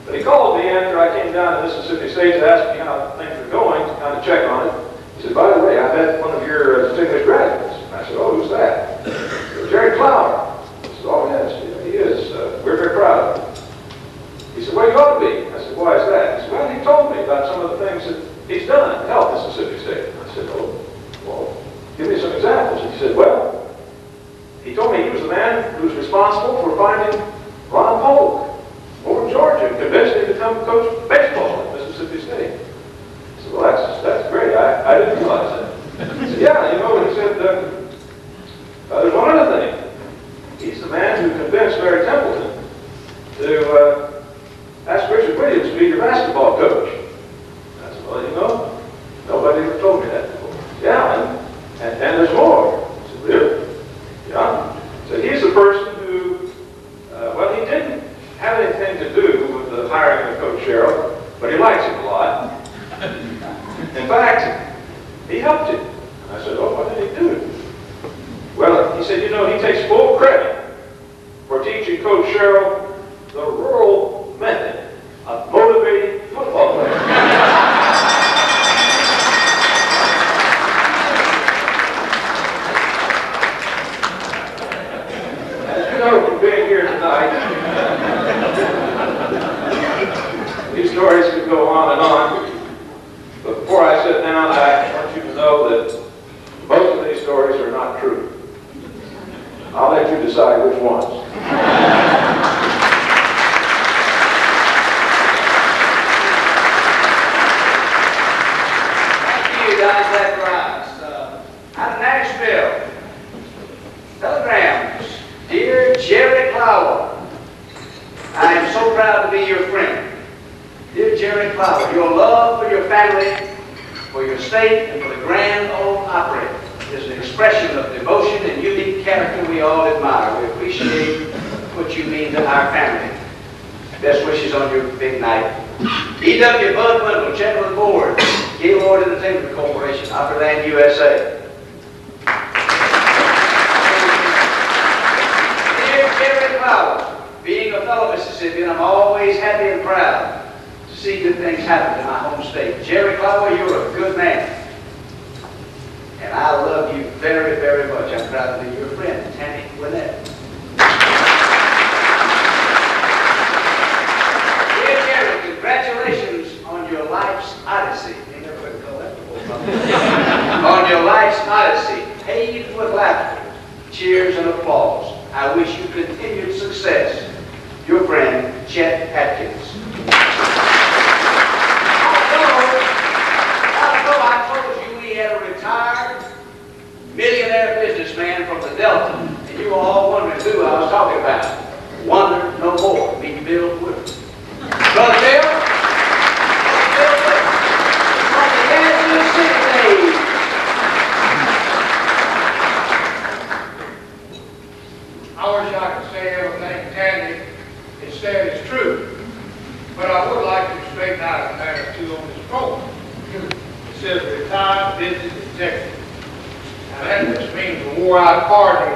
But he called me after I came down to Mississippi State to ask me how things were going, to kind of check on it. He said, "By the way, I met one of your distinguished graduates." And I said, "Oh, who's that?" He said, "Jerry Clower." I said, "Oh, yes, he is. We're very proud of him." He said, "Well, you ought to be." I said, "Why is that?" He said, "Well, he told me about some of the things that he's done to help Mississippi State." I said, "Oh, well, give me some examples." And he said, "Well, he told me he was the man who was responsible for finding Ron Polk over in Georgia and convinced him to come coach baseball at Mississippi State." I said, "Well, that's great. I didn't realize that." He said, "Yeah, you know," he said, "there's one other thing. He's the man who convinced Larry Templeton to ask Richard Williams to be your basketball coach." I said, "Well, you know, nobody ever told me that before." "Yeah, and there's more." I said, "Really?" "Yeah." So he's the person who, well, he didn't have anything to do with the hiring of Coach Sherrill, but he likes him a lot. In fact, he helped him. And I said, "Oh, what did he do?" Well, he said, "You know, he takes full credit for teaching Coach Sherrill the rural method of motivating football players." From being here tonight, these stories could go on and on, but before I sit down, I want you to know that most of these stories are not true. I'll let you decide which ones. Thank you, Don Zacharias. Out of Nashville, telegrams. Dear Jerry Clower, I am so proud to be your friend. Dear Jerry Clower, your love for your family, for your state, and for the Grand Ole Opry is an expression of devotion and unique character we all admire. We appreciate what you mean to our family. Best wishes on your big night. E.W. Bud Wendell, Chairman of the Board, Gaylord Entertainment Corporation, Opryland, USA. Being a fellow Mississippian, I'm always happy and proud to see good things happen in my home state. Jerry Clower, you're a good man. And I love you very, very much. I'm proud to be your friend, Tammy Lynette. Dear Jerry, congratulations on your life's odyssey. You never heard call that before. On your life's odyssey, paved with laughter, cheers, and applause. I wish you continued success. Your friend, Chet Atkins. Although I told you we had a retired millionaire businessman Delta. And you were all wondering who I was talking about. Wonder no more. Meet Bill Wood. Brother Bill? Bill Wood. From the Kansas City days. I wish I could say everything Tandy has said is true, but I would like to straighten out a matter or two on this program. It says retired business executive. Now that just means a wore-out party.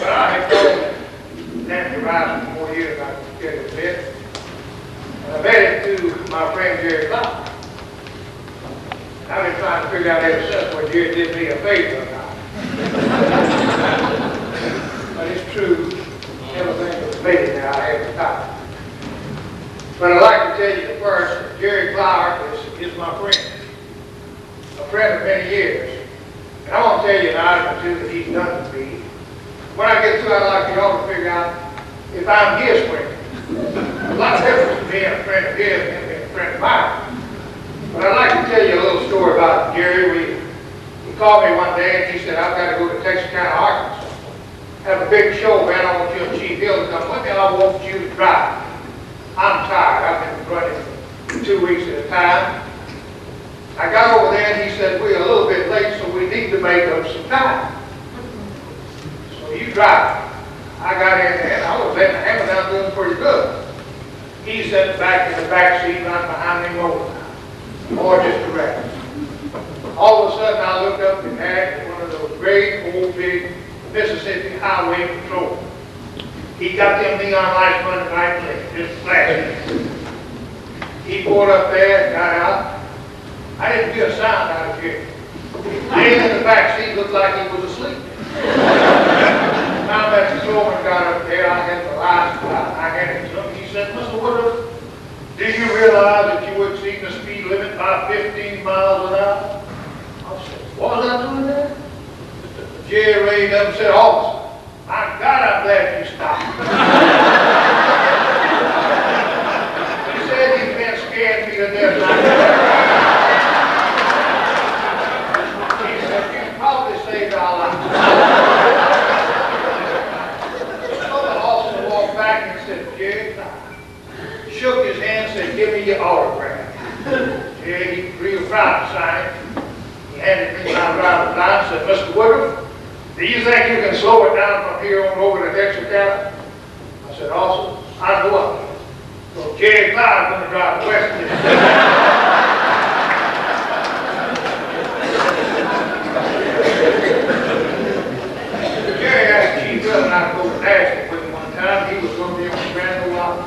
But I have told Tandy Rice for 4 years I could get it bit. And I bet it to my friend Jerry Clower. I've been trying to figure out ever since whether Jerry did me a favor or not. But it's true, everything was made now, I have the time. But I'd like to tell you the first, that Jerry Clower is my friend. A friend of many years. And I want to tell you an item or two that he's done to me. When I get through, I'd like you all to figure out if I'm his friend. A lot of difference to being a friend of his and being a friend of mine. But I'd like to tell you a little story about Jerry. He called me one day and he said, I've got to go to Texarkana, Arkansas. Have a big show, man. I want you and Chief Hill to come with me. I want you to drive. I'm tired. I've been running 2 weeks at a time. I got over there and he said, we're a little bit late, so we need to make up some time. So you drive. I got in there and I was letting the hammer down doing pretty good. He's sitting back in the back seat right behind me over. Or just a wreck. All of a sudden I looked up and had one of those great old big Mississippi Highway Patrol. He got them neon lights running right there, just flashing. He pulled up there and got out. I didn't hear a sound out of here. Man in the back seat looked like he was asleep. Found that patrolman got up there. I had the lights out. I handed it to him. He said, Mr. Woodruff, do you realize that you were exceeding the speed limit by 15 miles an hour? I said, was I doing that? Jerry raised up and said, officer, my God, I'm glad you stopped. He said he's been scared me to death. He said, you probably saved our lives. So the officer walked back and said, Jerry, shook his hand and said, give me your autograph. Yeah, he was real proud to sign it. He handed me my driver's license and said, Mr. Woodruff, do you think you can slow it down from here on over to Texarkana? I said, awesome. I know I can. So Jerry Clower's going to drive west of this. Jerry asked Chief Hill and I to go to Nashville with him one time. He was going to be on the Grand Ole Opry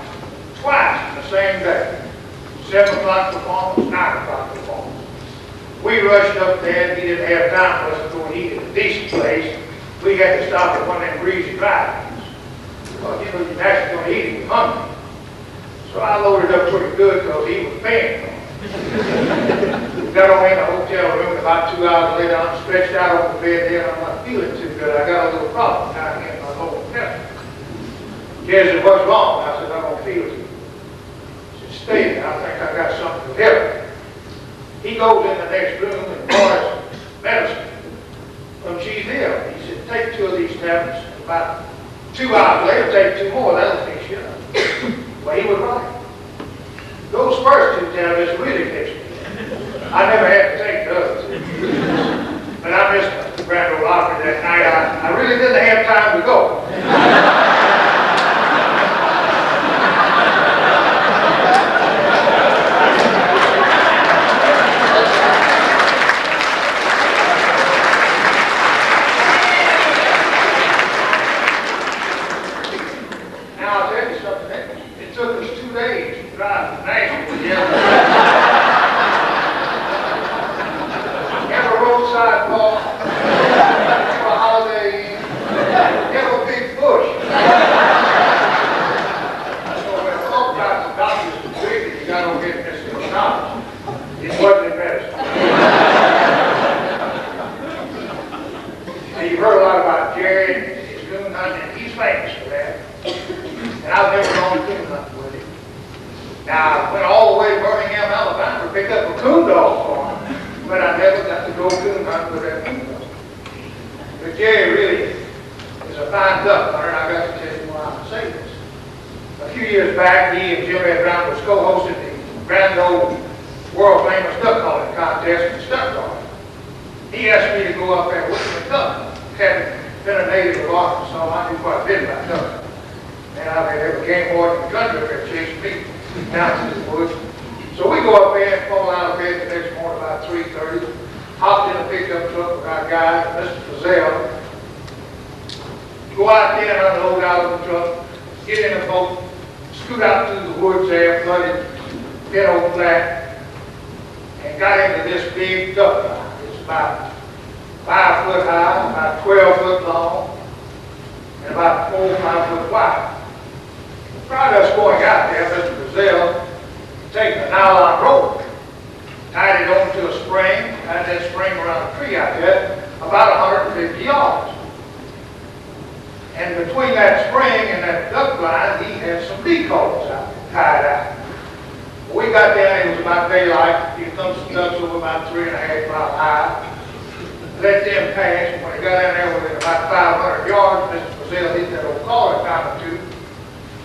twice in the same day. 7 o'clock performance, 9 o'clock performance. We rushed up there and he didn't have time for us to go and eat at a decent place. We had to stop at one of them greasy drive-ins. Well, you know, you're actually going to eat if you're hungry. So I loaded up pretty good because he was paying for it. We got on in the hotel room and about 2 hours later I'm stretched out on the bed there and I'm not feeling too good. I got a little problem down here in my lower chest. Jerry said, what's wrong? I said, I don't feel too good. Stay there. I think I got something to help. He goes in the next room and pours medicine from Chief Hill. He said, take 2 of these tablets. About 2 hours later, take 2 more. That'll fix you up. Well, he was right. Those first 2 tablets really fixed me. I never had to take the others. But I missed the Grand Ole Opry that night. I really didn't have time to go. Now, got to go to and hunt with that duck. But Jerry really is a fine duck hunter, and I got to tell you why I say this. A few years back, he and Jim Ed Brown was co-hosting the grand old world famous duck calling contest in Stuttgart. He asked me to go up there with him and duck. Having been a native of Arkansas, I knew quite a bit about duck. And I mean, there was game boys in the country up there chasing me down through the woods. So we go up there and fall out of bed the next morning about 3:30, hopped in a pickup truck with our guy, Mr. Fazell, go out there and unload out of the truck, get in a boat, scoot out through the woods there, flooded, get over flat, and got into this big duck line. It's about 5 foot high, about 12 foot long, and about 4 or 5 foot wide. Prior to us going out there, Mr. Brazil taking a nylon rope, tied it onto a spring, had that spring around a tree out there, about 150 yards. And between that spring and that duck line, he had some decoys out, tied out. When we got down, it was about daylight. He thumped some ducks over about 3.5 miles high. Let them pass. When he got down there within about 500 yards, Mr. Brazil hit that old collar a time or two.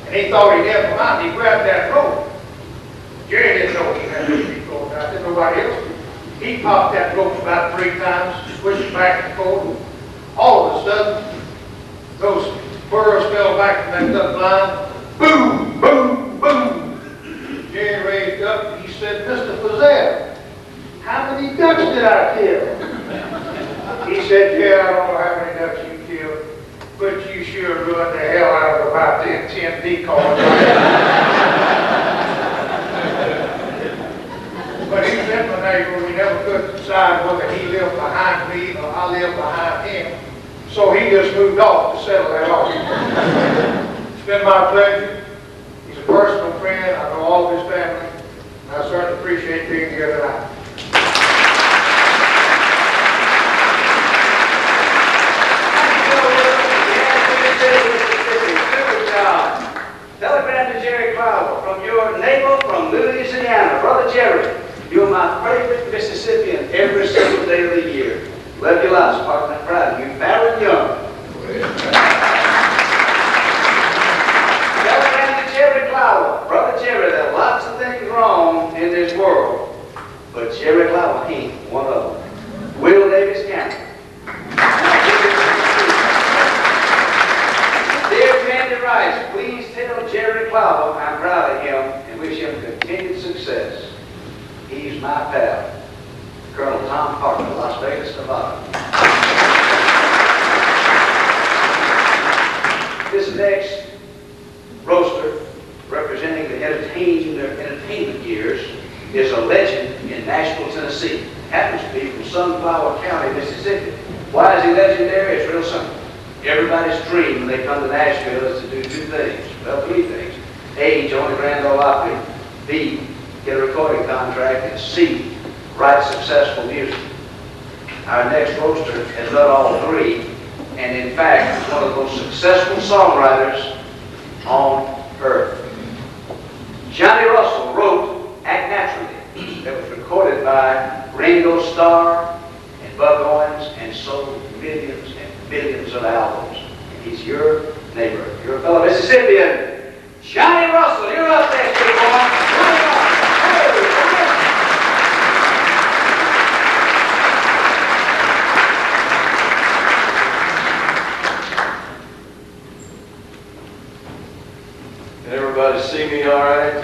And he thought he'd help him out, and he grabbed that rope. Jerry didn't know he had those decoys out there, nobody else did. He popped that rope about 3 times, switched it back and forth. All of a sudden, those burrs fell back from that duck line. Boom, boom, boom. Jerry raised up and he said, Mr. Fazell, how many ducks did I kill? He said, yeah, I don't know how many ducks you killed, but you sure ruined the hell out of about 10 decoys. But he was in my neighbor. We never could decide whether he lived behind me or I lived behind him. So he just moved off to settle that argument. It's been my pleasure. He's a personal friend. I know all of his family. I certainly appreciate being here tonight. Telegram to Jerry Clower from your neighbor from Louisiana, Brother Jerry. You're my favorite Mississippian every single day of the year. Love your lives, partner, and proud of you, married young. Telegram to Jerry Clower. Brother Jerry, there are lots of things wrong in this world, but Jerry Clower ain't one of them. Will Davis County. Dear Candy Rice, please tell Jerry Clower I'm proud of him and wish him continued success. He's my pal, Colonel Tom Parker, Las Vegas, Nevada. This next roaster, representing the entertainment years, is a legend in Nashville, Tennessee. Happens to be from Sunflower County, Mississippi. Why is he legendary? It's real simple. Everybody's dream when they come to Nashville is to do 2 things. Well, 3 things. A, join the Grand Ole Opry. B, get a recording contract. And C, write successful music. Our next roaster has done all 3, and in fact is one of the most successful songwriters on earth. Johnny Russell wrote Act Naturally, that was recorded by Ringo Starr and Buck Owens and sold millions and millions of albums. And he's your neighbor, your fellow Mississippian. Johnny Russell, you're up there, big boy. Johnny Russell. Can everybody see me all right?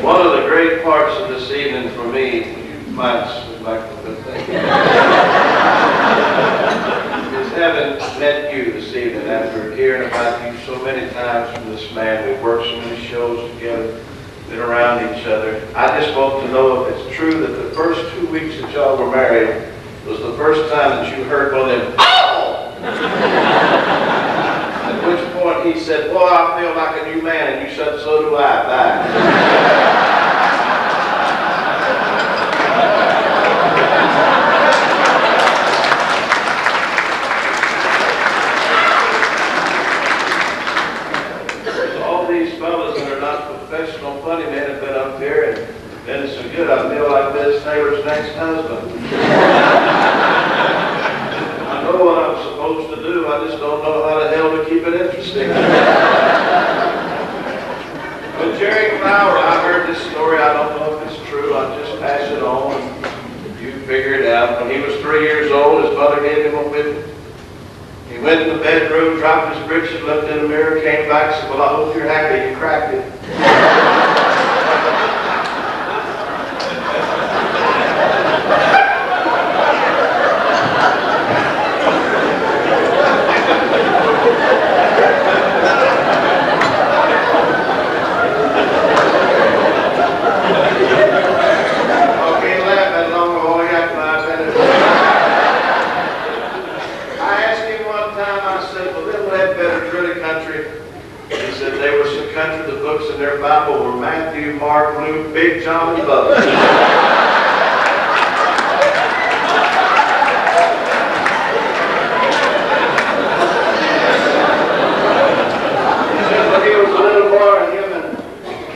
One of the great parts of this evening for me, you might like a good thing, is having met you this evening after hearing about you so many times from this man. We've worked so many shows together, been around each other. I just want to know if it's true that the first 2 weeks that y'all were married was the first time that you heard one of them, oh! At which point he said, boy, I feel like a new man, and you said, so do I. Bye. All these fellows professional funny men have been up here and been so good, I feel like this neighbor's next husband. I know what I'm supposed to do, I just don't know how the hell to keep it interesting. But Jerry Clower, I heard this story, I don't know if it's true, I'll just pass it on and you figure it out. When he was 3 years old, his mother gave him a whipping. He went in the bedroom, dropped his britches, looked in the mirror, came back, said, well, I hope you're happy you cracked it. The books in their Bible were Matthew, Mark, Luke, Big John, and Bubba. When he was a little boy, him and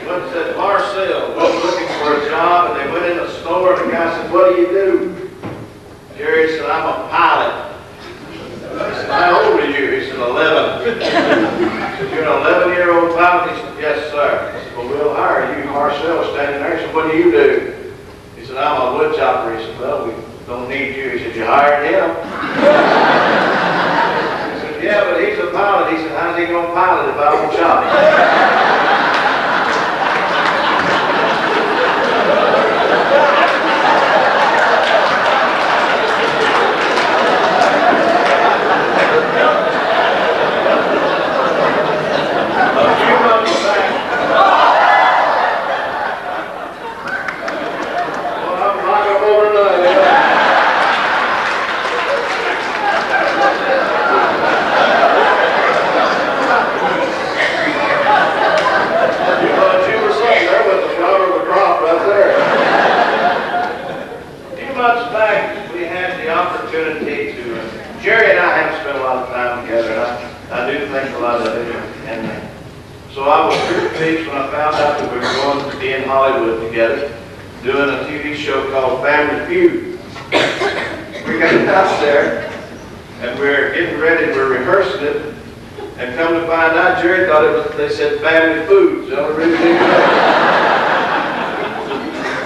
what's that, Marcel was looking for a job, and they went in a store, and the guy said, what do you do? Jerry said, I'm a pilot. He said, how old are you? He said, 11. You're an 11-year-old pilot? He said, yes, sir. He said, well, we'll hire you. Marcel standing there. He said, what do you do? He said, I'm a wood chopper. He said, well, we don't need you. He said, you hired him? He said, yeah, but he's a pilot. He said, how's he going to pilot if I don't chop? Jerry and I haven't spent a lot of time together, and I do think a lot of it. And so I was pretty pleased when I found out that we were going to be in Hollywood together, doing a TV show called Family Feud. We got out there, and we're getting ready, we're rehearsing it, and come to find out, Jerry thought it was, they said Family Foods. The only reason he knew that.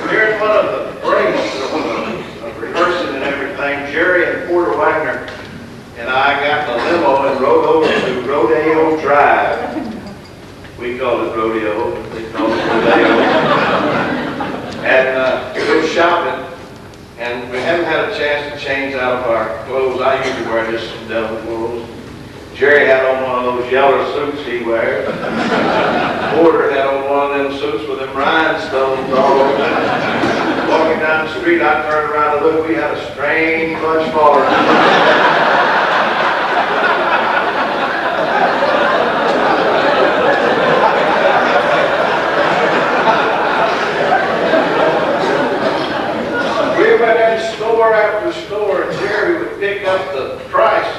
We're in one of the breaks of rehearsing and everything. Jerry and Porter Wagner and I got in a limo and rode over to Rodeo Drive. We call it rodeo, but they call it rodeo. And we go shopping, and we haven't had a chance to change out of our clothes. I usually wear just some devil clothes. Jerry had on one of those yellow suits he wears. Porter had on one of them suits with them rhinestones all over. Walking down the street, I turned around and looked. We had a strange bunch following us. We went in store after store, and Jerry would pick up the price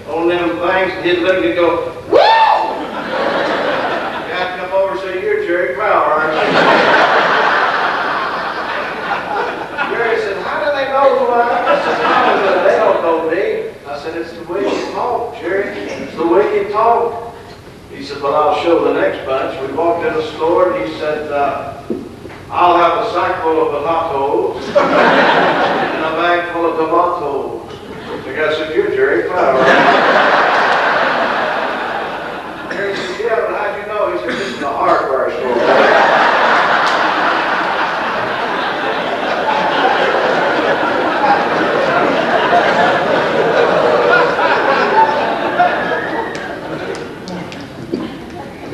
on them things, and he'd look and go, "Whoa!" I'd come over and say, "You're Jerry Clower, aren't you?" Jerry said, "How do they know who I am?" I said, "No, they don't know me." I said, "It's the way you talk, Jerry. It's the way you talk." He said, "Well, I'll show the next bunch." We walked in the store, and he said, "I'll have a sack full of potatoes and a bag full of tomatoes." The guy said, "You're Jerry Clower." Jerry said, "Yeah, but how'd you know?" He said, "This is a hardware store."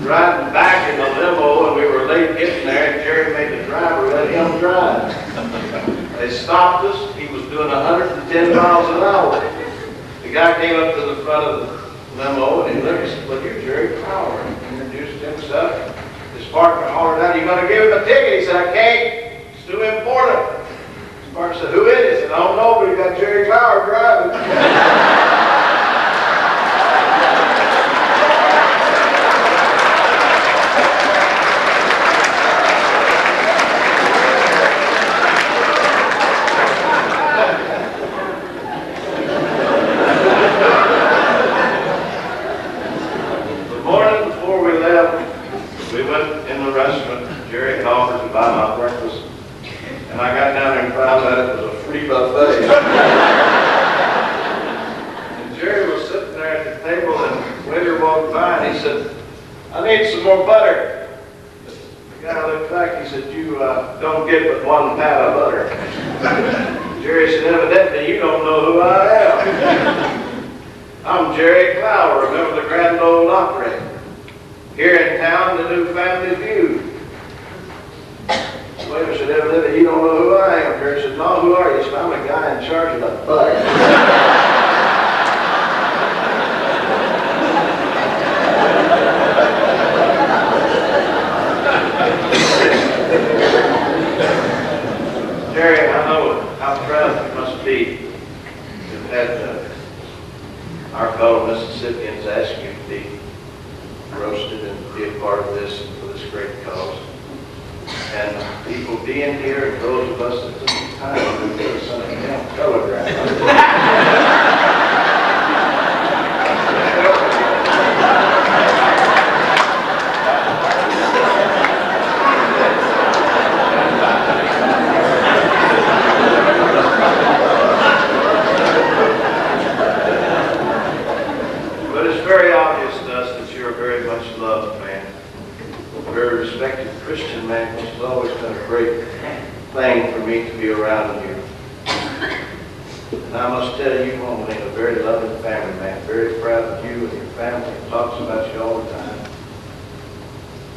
Riding back in the limo, and we were late getting there, and Jerry made the driver let him drive. They stopped us. He was doing 110 miles an hour. The guy came up to the front of the limo, and he looked and said, "Well, you're Jerry Clower." He introduced himself. His partner hollered out, "You going to give him a ticket?" He said, "I can't. It's too important." His partner said, "Who is it?" He said, "I don't know, but he got Jerry Clower driving." there. The guy looked back, he said, you don't get but one pat of butter. Jerry said, evidently you don't know who I am. I'm Jerry Clower, remember the Grand Ole Opry? Here in town, the new Family Feud. The waiter said, evidently you don't know who I am. Jerry said, no, who are you? He said, I'm a guy in charge of the butter. Jerry, I know how proud you must be to have had our fellow Mississippians ask you to be roasted and be a part of this for this great cause. And people being here, and those of us that took the time to do some damn telegram. But it's very obvious to us that you're a very much loved man, a very respected Christian man, which has always been a great thing for me to be around you. And I must tell you, Mom, being a very loving family man, very proud of you and your family, and talks about you all the time.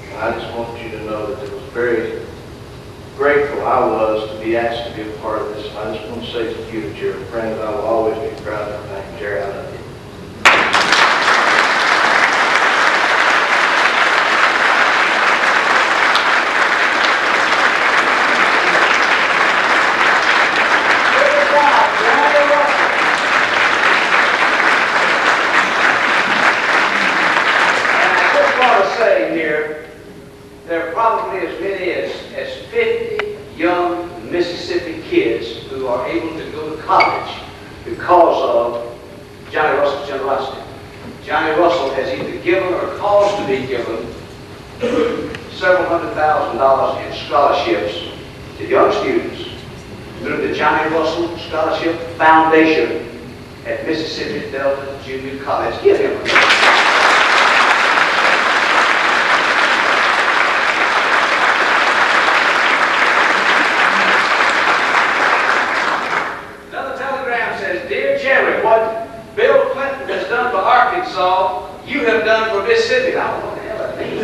And I just want you to know that it was very grateful I was to be asked to be a part of this. And I just want to say to you that you're a friend that I will always be proud of. Thank you, Jerry. I love you. There are probably as many as 50 young Mississippi kids who are able to go to college because of Johnny Russell's generosity. Johnny Russell has either given or caused to be given several $100,000 in scholarships to young students through the Johnny Russell Scholarship Foundation at Mississippi Delta Junior College. Give him a hand. You have done for Mississippi. I don't know what the hell that means.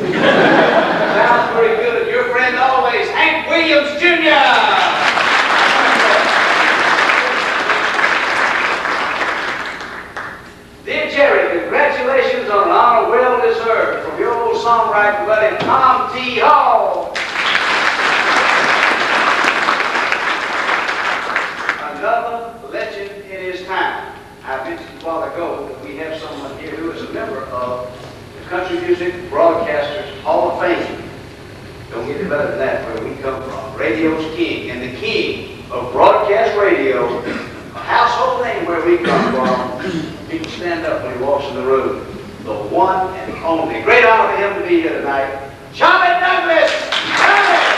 Sounds pretty good. Your friend always, Hank Williams, Jr. Dear Jerry, congratulations on an honor well deserved from your old songwriting buddy, Tom T. Hall. Another legend in his time. I mentioned a while ago that we have someone here who is a member of the Country Music Broadcasters Hall of Fame. Don't get it better than that, where we come from. Radio's king, and the king of broadcast radio, a household name where we come from. People stand up when he walks in the room. The one and only. Great honor for him to be here tonight. Charlie Douglas! Charlie!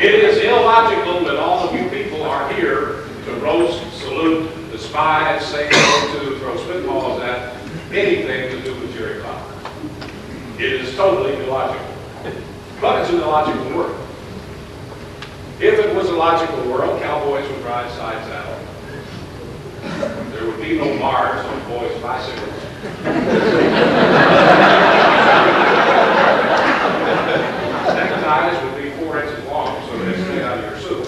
It is illogical that all of you people are here to roast despise, say no to, throw spitballs at anything to do with Jerry Clower. It is totally illogical. But it's an illogical world. If it was a logical world, cowboys would ride side saddle. There would be no bars on boys' bicycles. Neckties would be 4 inches long, so they stay out of your suit.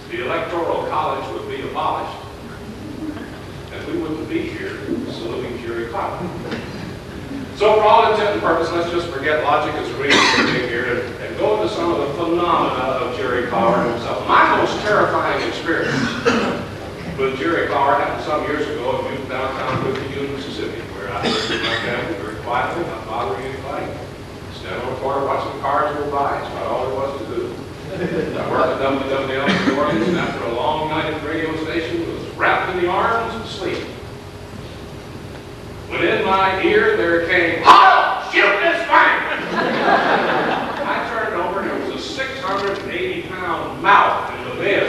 The Electoral College would be abolished, and we wouldn't be here saluting Jerry Clower. So for all intent and purpose, let's just forget logic as a reason for being here and go into some of the phenomena of Jerry Clower himself. My most terrifying experience with Jerry Clower happened some years ago in downtown Union, Mississippi, where I lived with my family very quietly, not bothering anybody. Stand on the corner watching cars go by. It's about all there was to do. I worked at WWL in New Orleans, and after a long night at the radio station, was wrapped in the arms of sleep. When in my ear there came, "Halt! Shoot this thing!" I turned over and there was a 680-pound mouth in the bed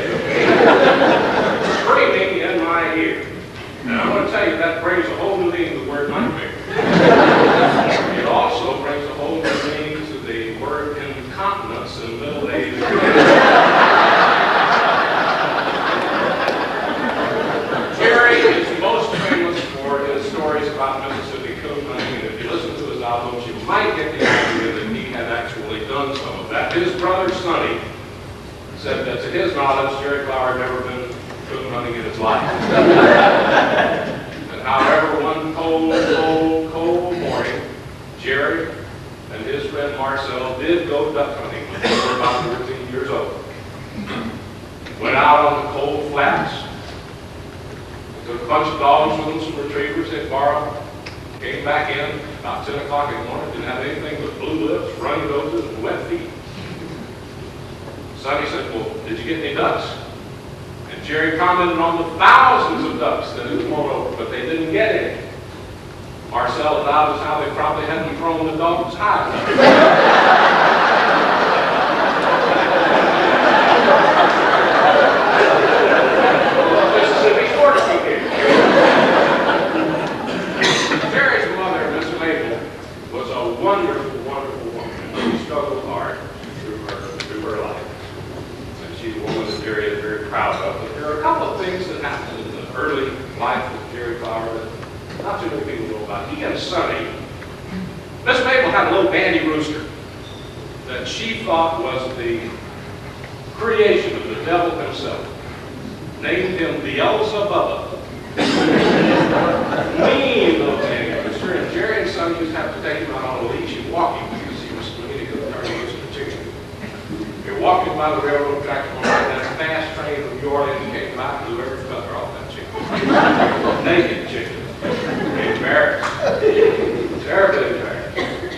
screaming in my ear. And I'm going to tell you, that brings a whole new meaning to the word nightmare. It also brings a whole new meaning to the word incontinence in middle-aged men. Jerry is most famous for his stories about Mississippi coon hunting, and if you listen to his albums, you might get the idea that he had actually done some of that. His brother, Sonny, said that to his knowledge, Jerry Clower had never been coon hunting in his life. And however, one cold morning, Jerry and his friend Marcel did go duck hunting when they were about 13 years old. Went out on the cold flats, took a bunch of dogs with them, some retrievers they borrowed, came back in about 10 o'clock in the morning, didn't have anything but blue lips, runny noses, and wet feet. Sonny said, "Well, did you get any ducks?" And Jerry commented on the thousands of ducks that had flown over, but they didn't get any. Marcel allowed us how they probably hadn't thrown the dogs high enough. Mississippi's border cookie. Jerry's mother, Miss Mabel, was a wonderful, wonderful woman. She struggled hard through her life. And she's a woman that Jerry is very proud of. But there are a couple of things that happened in the early life of Jerry Clower that not too many people know about. He and Sonny, Miss Mabel had a little bandy rooster that she thought was the creation of the devil himself. Named him Beelzebub. Mean little bandy rooster. And Jerry and Sonny used to have to take him out on a leash and walk him because he was beginning to turn loose the chicken. You're walking by the railroad track on that fast train from New Orleans and came by and blew every feather off that chicken. Naked chicken. Embarrassed. Terribly embarrassed.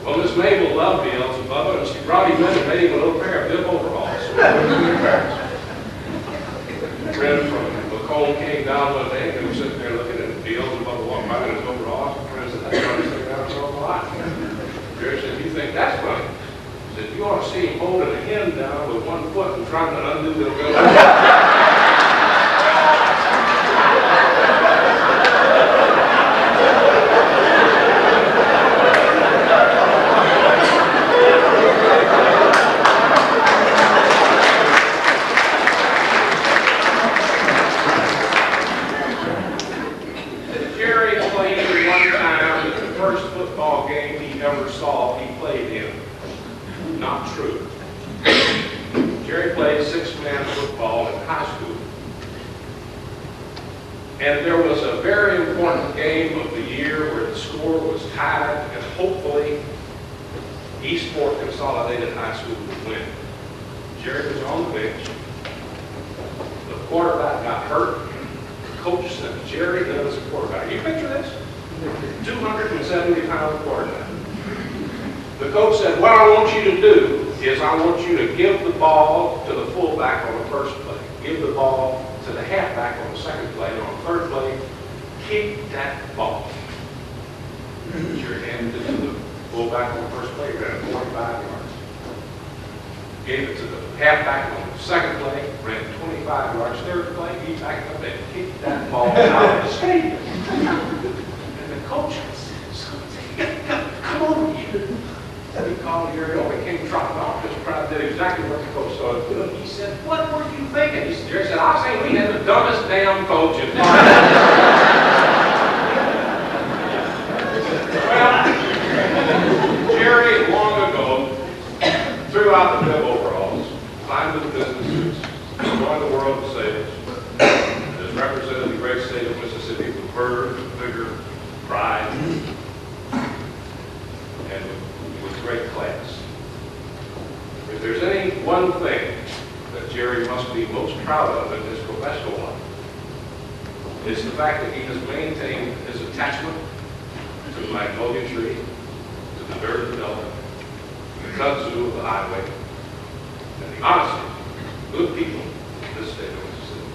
Well, Miss Mabel loved Beelzebub, and she brought him in and made him a little pair of bib overalls. So he was embarrassed. A friend from Macomb came down one day, and we were sitting there looking at Beelzebub walking by in his overalls. My friend said, "That's the funniest thing I've ever saw in my life." Jerry said, "You think that's funny?" He said, "You ought to see him holding a hen down with one foot and trying to undo the bill." Not true. Jerry played six-man football in high school. And there was a very important game of the year where the score was tied, and hopefully Eastport Consolidated High School would win. Jerry was on the bench. The quarterback got hurt. The coach sent Jerry in as a quarterback. You picture this? 270-pound quarterback. The coach said, "What I want you to do is I want you to give the ball to the fullback on the first play. Give the ball to the halfback on the second play. And on the third play, keep that ball." Jerry handed it to the fullback on the first play. Ran 45 yards. Gave it to the halfback on the second play, ran 25 yards. Third play, he backed up and kicked that ball out of the stadium. And the coach said, come on, you. He called Jerry over, he came dropping off, just trying to do exactly what the coach started doing. He said, what were you thinking? He said, Jerry said, I was saying we had the dumbest damn coach in Well, Jerry, long ago, threw out the bib overalls, climbed into business suits, joined the world of sales, and has represented the great state of Mississippi with verve, vigor, pride, and with great class. If there's any one thing that Jerry must be most proud of in his professional life, it's the fact that he has maintained his attachment to the magnolia tree, to the dirt of the delta, the kudzu of the highway, and the honesty of good people in this state of Mississippi,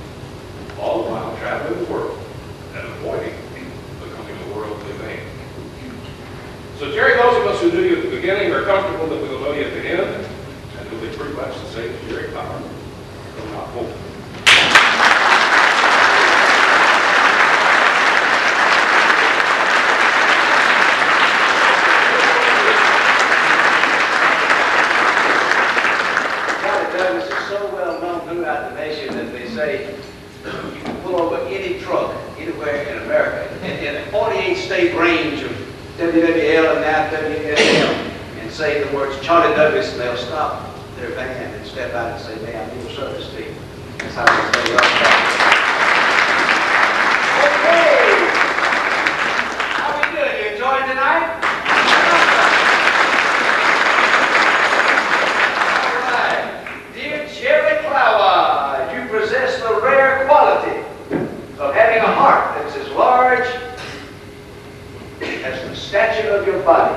all the while traveling the world and avoiding becoming a worldly vain. So Jerry, those of us who knew you at the beginning are comfortable that we will know you at the end, and it'll be pretty much the same as Jerry Clower from our home. Douglas is so well known throughout the nation that they say you can pull over any truck anywhere in America in a 48-state range of WWL and now WSL and say the words Charlie Douglas, and they'll stop their van and step out and say, "May I be of service to you?" That's how they say Okay. How we doing? You enjoying tonight? Jerry Clower, you possess the rare quality of having a heart that's as large as the stature of your body.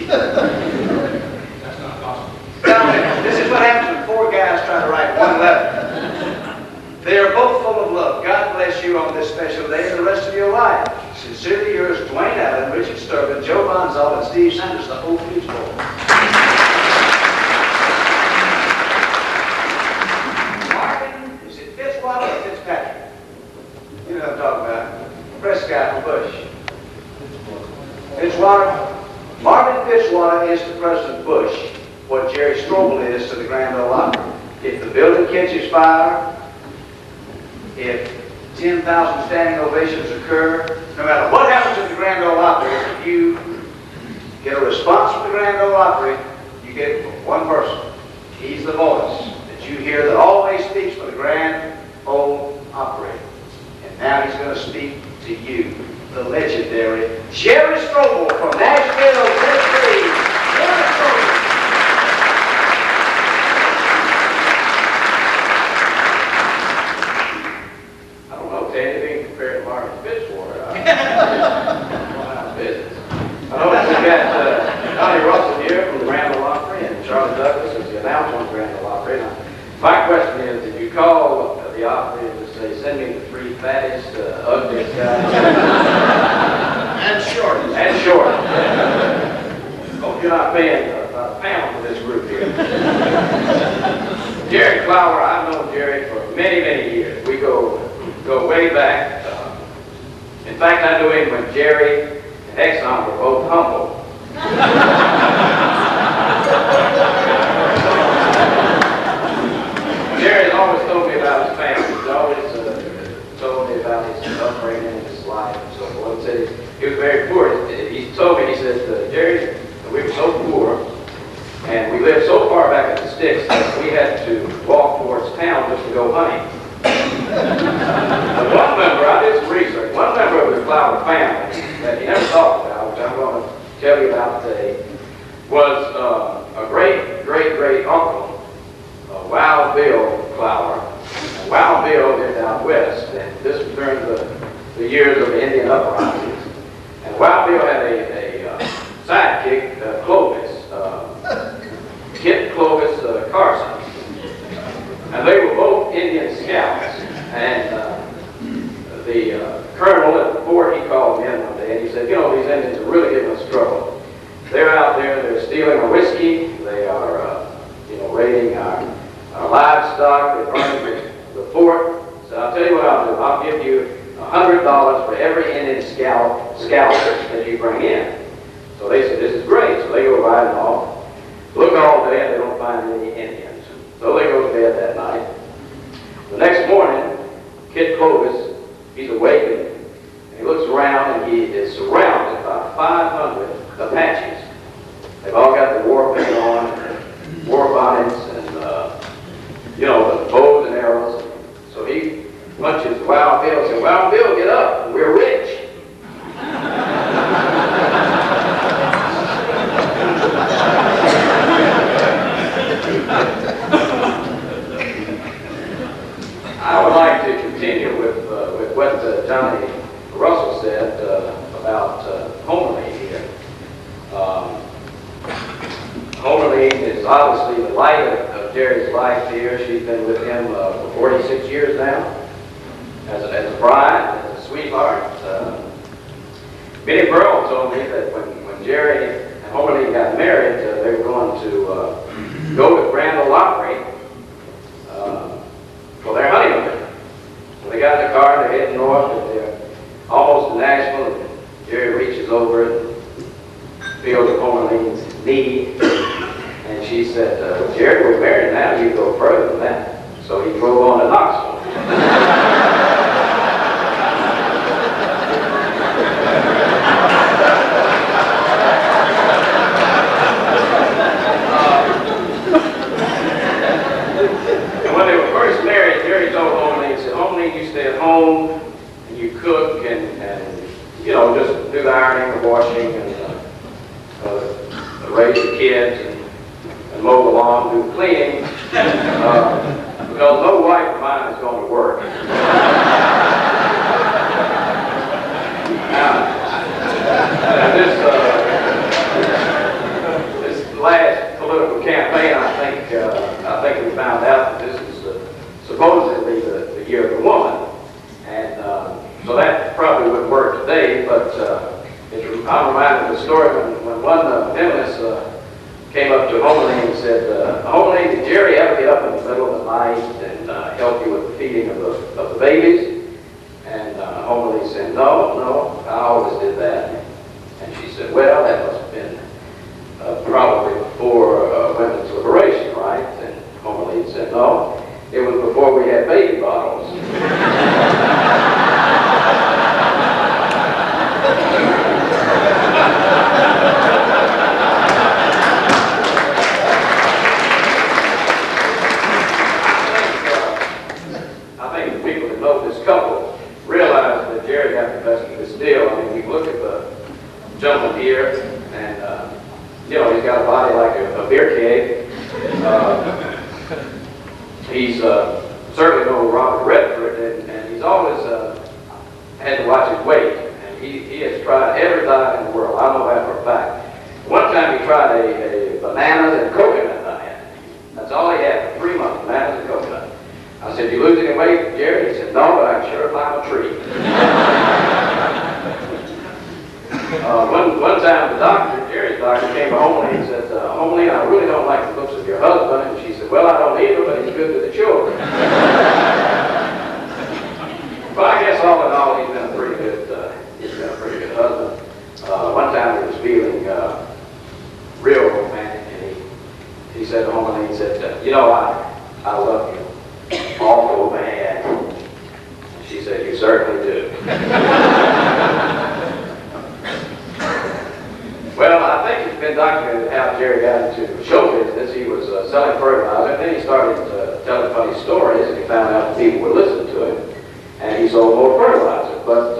That's not possible. Now, this is what happens when four guys try to write one letter. They are both full of love. God bless you on this special day and the rest of your life. Sincerely yours, Dwayne Allen, Richard Sturban, Joe Bonzal, and Steve Sanders, the whole Fuse Bowl. You know what I'm talking about. Prescott and Bush. Fitzwater. Marvin Fitzwater is to President Bush what Jerry Strobel is to the Grand Ole Opry. If the building catches fire, if 10,000 standing ovations occur, no matter what happens at the Grand Ole Opry, if you get a response from the Grand Ole Opry, you get it from one person. He's the voice that you hear that always speaks for the Grand Ole Opry. Now he's going to speak to you, the legendary Jerry Strobel from Nashville, Tennessee. Jerry Strobel. I don't know if anything compared to Marvin Fitzwater. I business. I know we got Donnie Russell here from the Grand Ole Opry and Charlie Douglas as the announcer on the Grand Ole Opry. Now, my question is, did you call the Opry and say, send me the three fattest, ugliest guys? And shortest. And short. Hope you're not paying a pound for this group here. Jerry Clower, I've known Jerry for many, many years. We go way back. In fact, I knew him when Jerry and Exxon were both humble. Jerry has always told me about his family. He's always told me about his upbringing and his life and so forth. He said he was very poor. He told me, he said, Jerry, we were so poor and we lived so far back in the sticks that we had to walk towards town just to go hunting. And one member, I did some research, one member of the Clower family that he never talked about, which I'm going to tell you about today, was a great uncle, Wild Bill Clower. And Wild Bill lived out west, and this was during the years of the Indian uprisings. And Wild Bill had a sidekick, Clovis, Kit Clovis Carson. And they were both Indian scouts. And the colonel at the fort, he called me in one day, and he said, you know, these Indians are really giving us trouble. They're out there, they're stealing our whiskey, they are the fort, said, I'll tell you what I'll do. I'll give you $100 for every Indian scalp that you bring in. So they said, this is great. So they go riding off, look all day, and they don't find any Indians. So they go to bed that night. The next morning, Kid Clovis, he's awakened, and he looks around, and he is surrounded by 500 Apaches. They've all got the war paint on, war bonnets, and the bows and arrows. So he punches Wild Bill and says, Wild Bill, get up, we're rich. I would like to continue with what Johnny Russell said about Homerline here. Homerline is obviously the light of Jerry's life here. She's been with him for 46 years now as a bride, as a sweetheart. Benny Burrell told me that when Jerry and Homerline got married, they were going to go to Grand Ole Opry for their honeymoon. When they got in the car, they're heading north, and they're almost to Nashville, and Jerry reaches over and feels Homerline's knee, and she said, Jerry, we're married now, you go further than that. So he drove on to Knoxville. And when they were first married, Jerry told Homerline, he said, Homerline, you stay at home, and you cook, and just do the ironing, the washing, and raise the kids, and mow the lawn, do the cleaning, because no wife of mine is going to work. Now, this last political campaign, I think we found out that this is supposedly the year of the woman, and so that probably wouldn't work today, but I'm reminded of the story when one feminist came up to Homerline and said, Homerline, did Jerry ever get up in the middle of the night and help you with the feeding of the babies? And Homerline said, no, I always did that. And she said, well, that must have been probably before women's liberation, right? And Homerline said, no, it was before we had baby bottles. Gentleman here, and he's got a body like a beer keg. He's certainly no Robert Redford, and he's always had to watch his weight. And he has tried every diet in the world. I know that for a fact. One time he tried a bananas and coconut diet. That's all he had for 3 months, bananas and coconut. I said, you lose any weight, Jerry? He said, no, but I can sure climb a tree. One time Jerry's doctor came to Homerline and said, Homerline, I really don't like the looks of your husband. And she said, well, I don't either, but he's good to the children. But I guess all in all, he's been a pretty good husband. One time he was feeling real romantic, and he said to Homerline, he said, I love you awful bad. And she said, you certainly do. Well, I think it's been documented how Jerry got into show business. He was selling fertilizer, and then he started telling funny stories, and he found out that people would listen to him, and he sold more fertilizer. But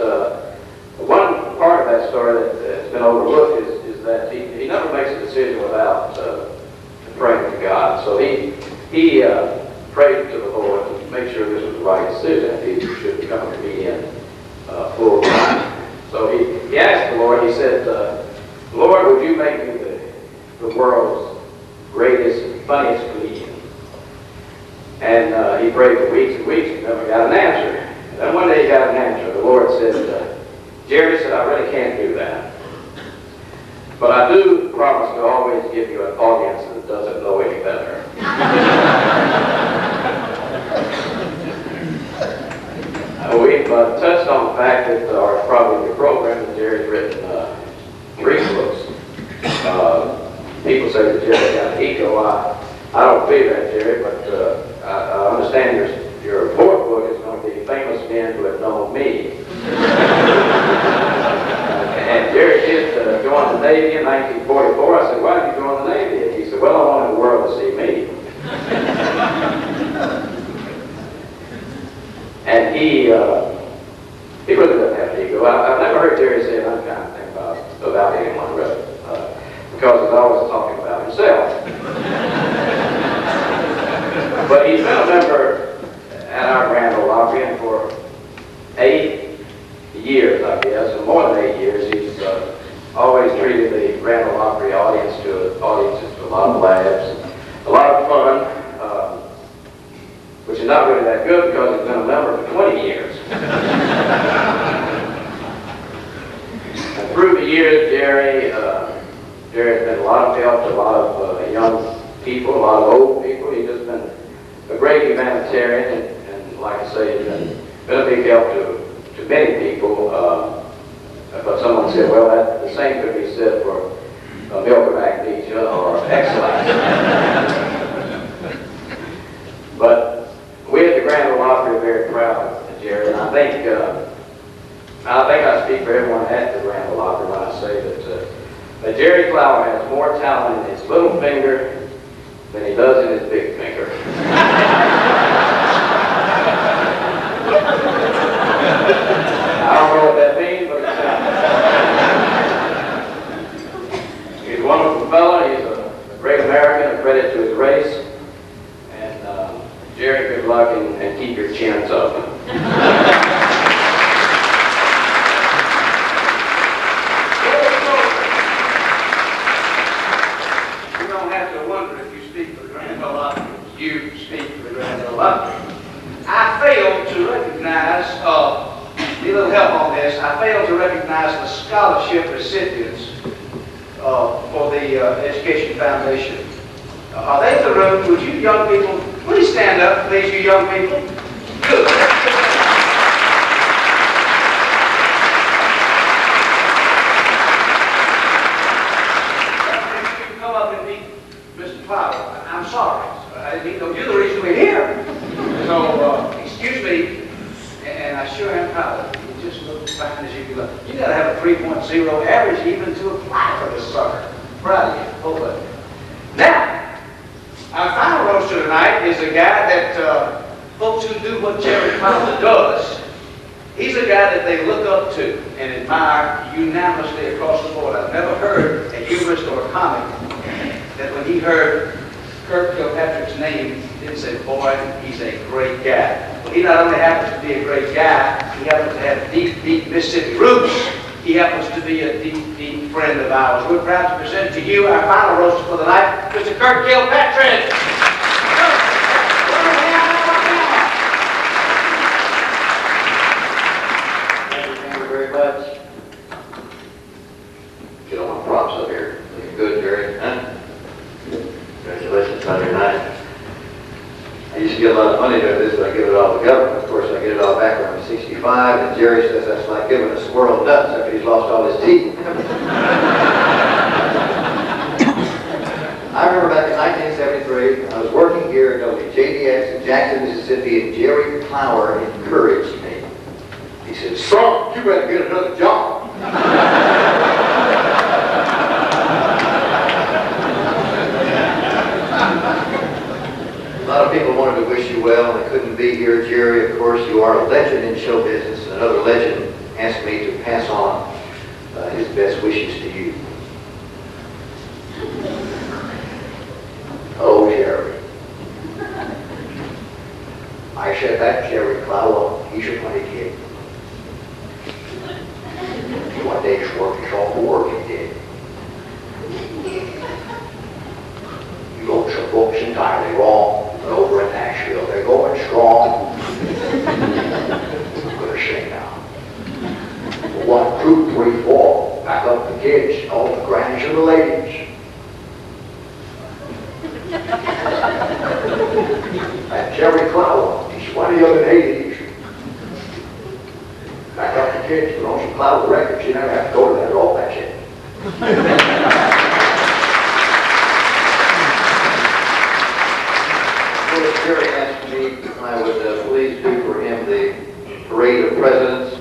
one part of that story that's been overlooked is that he never makes a decision without praying to God. So he prayed to the Lord to make sure this was the right decision. He should become a comedian full time. So he asked the Lord, he said, Lord, would you make me the world's greatest and funniest comedian? And he prayed for weeks and weeks and never got an answer. And then one day he got an answer. The Lord said, Jerry said, I really can't do that. But I do promise to always give you an audience that doesn't know any better. touched on the fact that, or it's probably the program, that Jerry's written 3 books. People say that Jerry got an ego. I don't believe that, Jerry, but I understand your 4th book is going to be Famous Men Who Have Known Me. And Jerry did join the Navy in 1944. I said, why did you join the Navy? And he said, well, I wanted the world to see me. And he really doesn't have an ego. I've never heard Jerry say an unkind thing about anyone, really, because he's always talking about himself. But he's been a member at our Grand Ole Opry for 8 years, I guess, and more than 8 years. He's always treated the Grand Ole Opry audiences to a lot of laughs, a lot of fun, which is not really that good because he's been a member for 20 years. And through the years, Jerry's been a lot of help to a lot of young people, a lot of old people. He's just been a great humanitarian, and like I say, he's been a big help to many people. But someone said, well, the same could be said for milk of magnesia or X-Lax. But we at the Grand Ole Opry are very proud of Jerry, and I think I speak for everyone at the Grand Ole Opry when I say that Jerry Clower has more talent in his little finger than he does in his big finger. I don't know what that means, but he's a wonderful fellow. He's a great American, a credit to his race. And Jerry, good luck and keep your chins up. You don't have to wonder if you speak for the Grand Ole Opry. You speak for the Grand Ole Opry. I failed to recognize, need a little help on this, I failed to recognize the scholarship recipients for the Education Foundation. Are they in the room? Would you young people, please stand up, please, you young people. Good. You come up and meet Mr. Clower. I'm sorry. I didn't know you're the reason we're here. So, excuse me, and I sure am proud of you. You just look as fine as you can look. You gotta have a 3.0 average even to apply for this sucker. Proud of you. Hold up. Now, our final roaster tonight is a guy that folks who do what Jerry Clower does, he's a guy that they look up to and admire unanimously across the board. I've never heard a humorist or a comic that when he heard Kirk Kilpatrick's name, didn't say, boy, he's a great guy. Well, he not only happens to be a great guy, he happens to have deep, deep Mississippi roots. He happens to be a deep, deep friend of ours. We're proud to present to you our final roaster for the night, Mr. Kirk Kilpatrick. Thank you very much. Get all my props up here. Looking good, Jerry. Huh? Congratulations on your night. I used to get a lot of money doing this, but I give it all to government. Of course, I get it all back when I'm 65, and Jerry says that's like giving a squirrel nuts after he's lost all his teeth. I remember back in 1973, I was working here at WJDX in Jackson, Mississippi, and Jerry Clower encouraged me. He said, son, you better get another job. A lot of people wanted to wish you well, and they couldn't be here. Jerry, of course, you are a legend in show business, and another legend asked me to pass on his best wishes to you. Oh, Jerry. I said that Jerry Clower, he's a funny kid. One day's work is all the work he did. You wrote some books entirely wrong. But over in Nashville, they're going strong. I'm going to sing now. 1, 2, 3, 4. Back up the kids, all the grannies and the ladies. And Jerry Clower, he's funnier than 80s. Clower records. You never have to go to that roll back shit. Jerry asked me if I would please do for him the Parade of Presidents,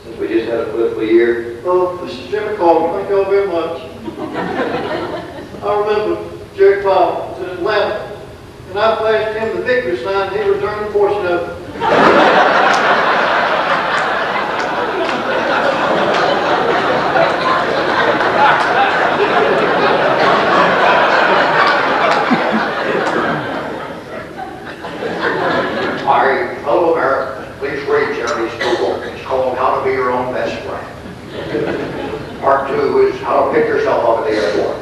since we just had a political year. Oh, this is Jimmy Clower. Thank you all very much. I remember Jerry Clower was in Atlanta, and I flashed him the victory sign, and he returned the portion of it. Hello, America. Please read Jerry's new book. It's called How to Be Your Own Best Friend. Part 2 is How to Pick Yourself Up at the Airport.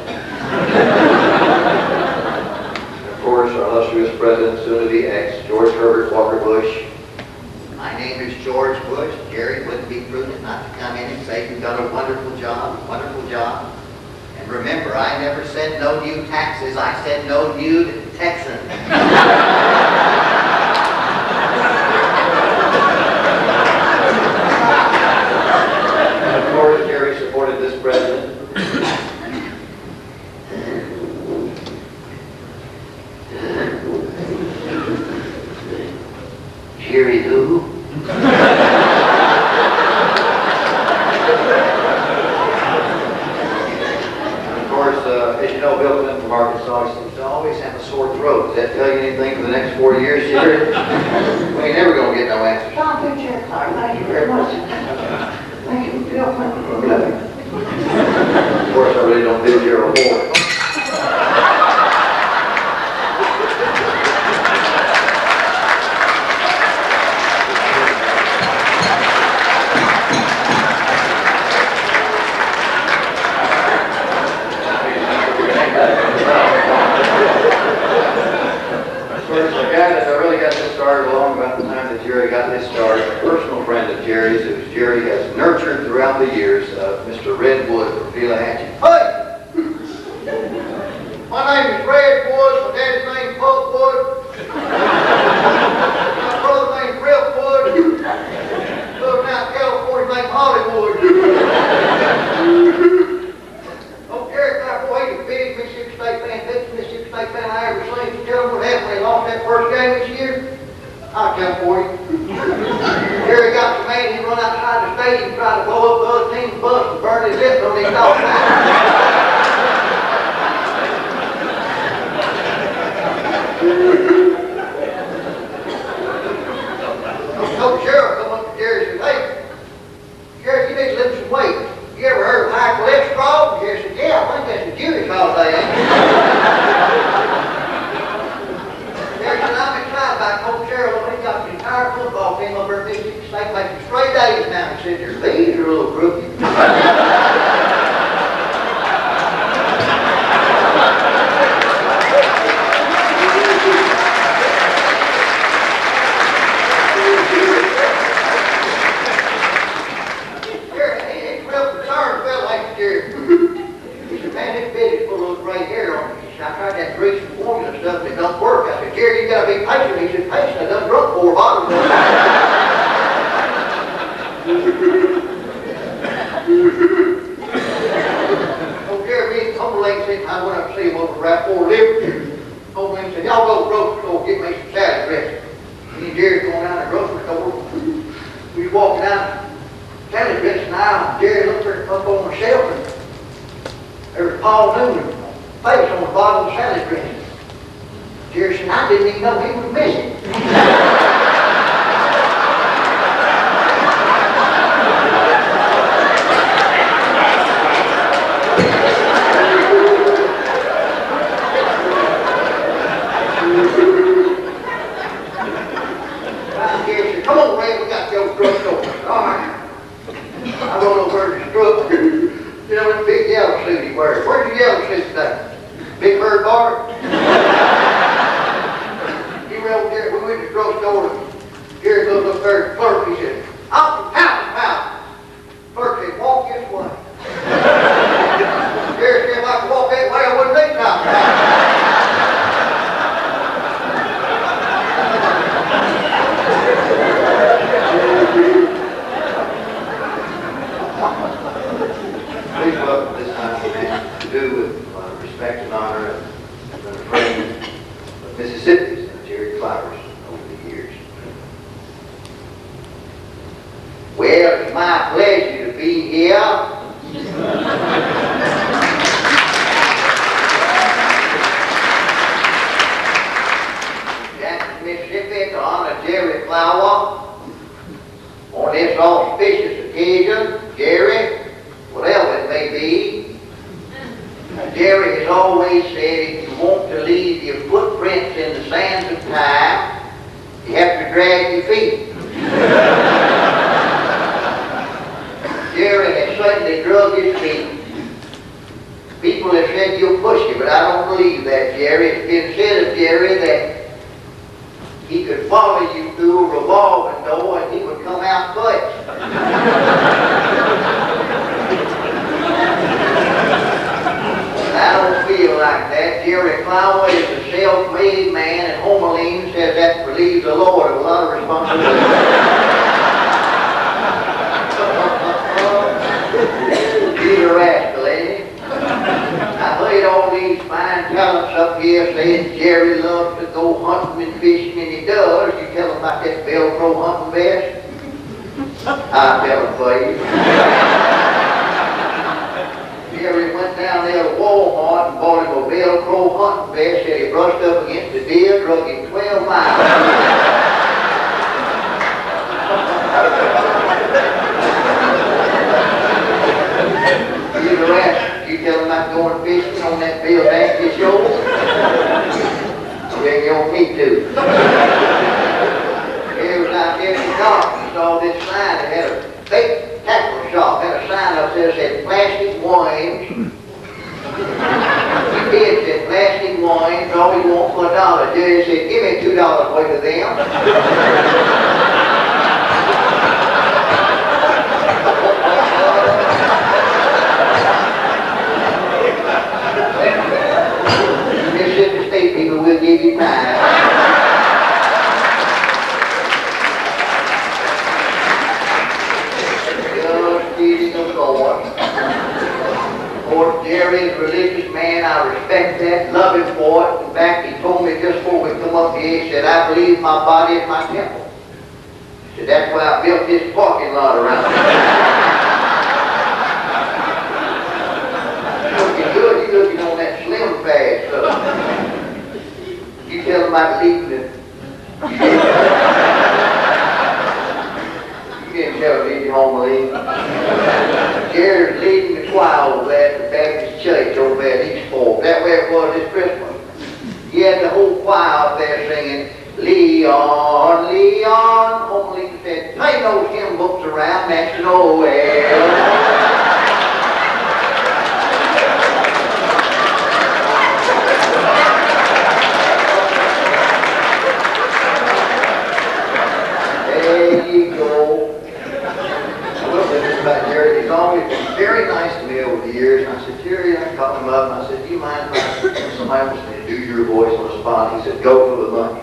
And of course, our illustrious president, soon to be ex, George Herbert Walker Bush. My name is George Bush. Jerry wouldn't be prudent not to come in and say you've done a wonderful job, wonderful job. And remember, I never said no new taxes. I said no nude Texans. And of course, Jerry supported this president. Jerry who? Of course, as you know, Bill Clinton from Arkansas seems to always have a sore throat. Does that tell you anything for the next 4 years, Jerry? We ain't never going to get no answers. Thank you, Jerry Clower. Thank you very much. Thank you, Bill Clinton. Of course, I really don't bid you a reward. Jerry got his start, a personal friend of Jerry's, who Jerry has nurtured throughout the years, Mr. Red Wood from Philahatchee. Hey! My name is Red Wood, my daddy's name is Pope Wood. My brother's name is Rip Wood. Live down in California, named Hollywood. Oh, Jerry Clower, boy, he's the biggest Mississippi State fan, biggest Mississippi State fan I ever seen. Tell him what happened when they lost that first game this year. I'll tell for you. Jerry got the man, he run outside the stadium, tried to blow up the other team's bus and burn his lips on his dog. So Sheriff come up to Jerry and said, hey, Jerry, you need to lift some weight. You ever heard of high cholesterol? Jerry said, yeah, I think that's a Jewish holiday, ain't it? Jerry said, I'm excited about Coach Sheriff. He got the entire football team over at Mississippi State making straight days now. He said, your leads are a little crooked. Jerry, you gotta be patient. He said, patient, I done drunk 4 bottles. Oh, Jerry, me and Humble Lake said, I went up to see him over right 4 Liberty. Humble Lake said, y'all go to the grocery store, get me some salad dressing. Me and Jerry going down to the grocery store. We was walking down salad dressing aisle, and Jerry looked up on the shelf, and there was Paul Newman's face on the bottom of the salad dressing. Jerry said, I didn't even know he was missing. Jerry said, come on, Ray, we got to go to the drugstore. All right. I rode over to the drug. You know that big yellow suit he wears. Where's your yellow suit today? Big Bird Bar? Over there, we went to the drugstore, and Jerry goes up there to the clerk, he said, I'm from House. Clerk said, walk this way. Jerry said, if I could walk that way, I wouldn't need House. I occasion, Jerry, whatever it may be, Jerry has always said if you want to leave your footprints in the sands of time, you have to drag your feet. Jerry has certainly drug his feet. People have said you'll push you, but I don't believe that, Jerry. It's been said of Jerry that he could follow you through a revolving door and he would come out first. I don't feel like that. Jerry Clower is a self-made man, and Homerline says that relieves the Lord of a lot of responsibility. He's a rascal, ain't he? I heard all these fine talents up here saying Jerry loves to go hunting and fishing, and he does. You tell him about that Velcro hunting vest? I'll tell him for you. Jerry went down there to Walmart and bought him a Velcro hunting vest that he brushed up against the deer, drug him 12 miles. He's a rascal. You tell him about going fishing on that Bill Basket show? Then you on me too. He was out there in the dark and saw this sign that had a big tackle shop, had a sign up there that said plastic wines. He did, said plastic wines, all you want for $1. Jerry said, give me $2 worth of them. Mississippi State people will give you time. Of course, Jerry's a religious man. I respect that, love him for it. In fact, he told me just before we come up here, he said, I believe my body is my temple. He said, that's why I built this parking lot around it. Looking good, you looking on that slim fast stuff. You tell him about leaving it. You didn't tell him leaving home alone. Jerry's leading the choir over there at the Baptist church over there at East Fork. That way it was this Christmas. He had the whole choir up there singing, Leon, Leon. Home Leon said, take those hymn books around, that's nowhere. There you go. I will say this about Jerry. He's always been very nice to me over the years. And I said, Jerry, I called him up and I said, do you mind if somebody wants me to do your voice on the spot? He said, go for the money.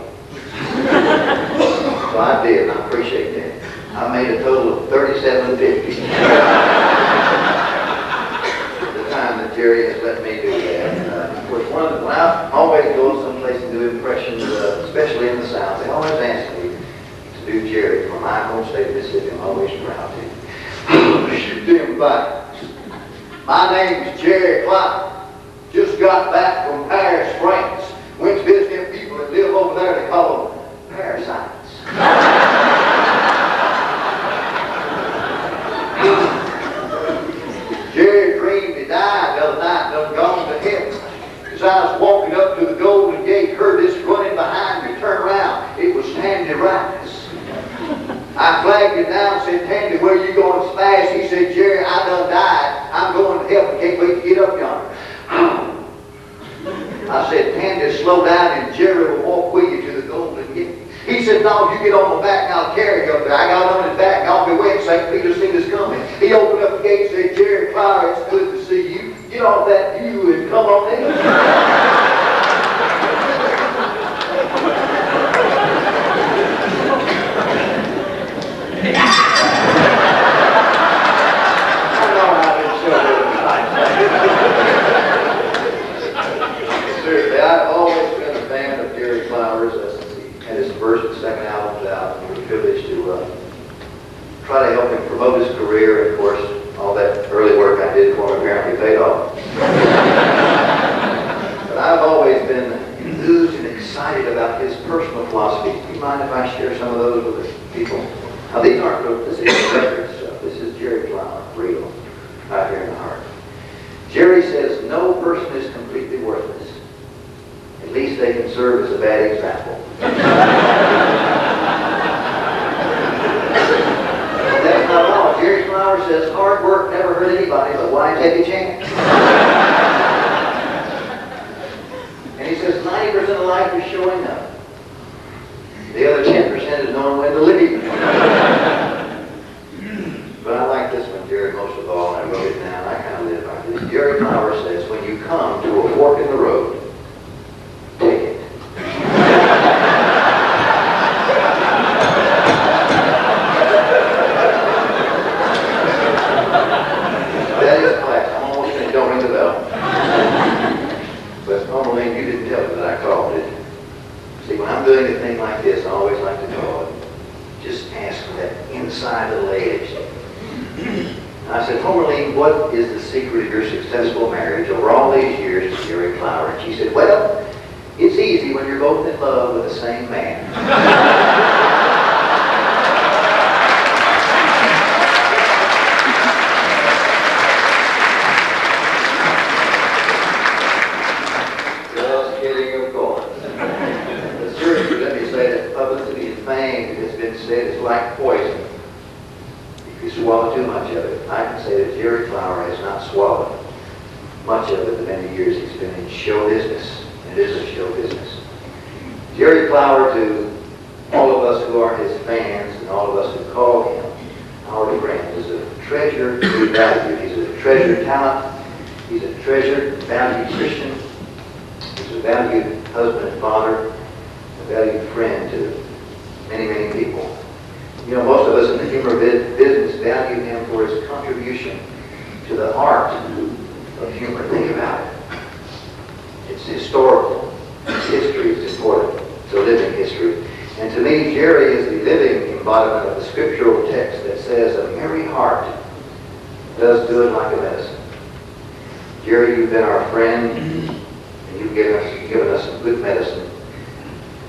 So I did, and I appreciate that. I made a total of $37.50. The time that Jerry has let me do that. And, of course, when I always go someplace and do impressions, especially in the South, they always ask me to do Jerry from my home state of Mississippi. I'm always proud to. Damn fine. My name's Jerry Clower. Just got back from Paris, France. Went to visit them people that live over there. They call them parasites. Jerry dreamed he died the other night, done gone to heaven. As I was walking up to the Golden Gate, heard this running behind me, turned around. It was Tandy Rice. I flagged it down, said, Tandy, where you going so fast? He said, Jerry, I done died. I'm going to heaven. Can't wait to get up yonder. I said, Tandy, slow down and Jerry will walk with you to the Golden Gate. He said, no, you get on my back and I'll carry you up there. I got on his back and I'll be waiting. St. Peter's seen us coming. He opened up the gate and said, Jerry Clower, it's good to see you. Get off that pew and come on in. Seriously, I've always been a fan of Jerry Clower's since he had his first and second albums out. And we were privileged to try to help him promote his career. And of course, all that early work I did for him apparently paid off. But I've always been enthused and excited about his personal philosophy. Do you mind if I share some of those with the people? Now, these aren't, this isn't record stuff. This is Jerry Jerry says no person is completely worthless. At least they can serve as a bad example. And that's not all. Jerry Clower says hard work never hurt anybody, but why take a chance? And he says 90% of life is showing up. The other 10% is knowing when to leave. But I like this one, Jerry, most of all, and I wrote it down. I kind of live like this. Jerry Clower says, when you come to a fork in the road, take it. That is class. I'm almost saying, don't ring the bell. But Omaline, you didn't tell me that I called, did you? See, when I'm doing a thing like this, I always like to call it. Just ask for that inside little edge. I said, Homerline, what is the secret of your successful marriage over all these years to Jerry Clower? And she said, well, it's easy when you're both in love with the same man. Just kidding, of course. But seriously, let me say that publicity and fame, it has been said, is like poison. You swallow too much of it. I can say that Jerry Clower has not swallowed much of it the many years he's been in show business. It is a show business. Jerry Clower, to all of us who are his fans and all of us who call him our friend, is a treasure to be valued. He's a treasured talent. He's a treasured, valued Christian. He's a valued husband and father, a valued friend to many, many people. You know, most of us in the humor business value him for his contribution to the art of humor. Think about it. It's historical. It's history. It's important. It's a living history. And to me, Jerry is the living embodiment of the scriptural text that says, a merry heart does good like a medicine. Jerry, you've been our friend, and you've given us some good medicine.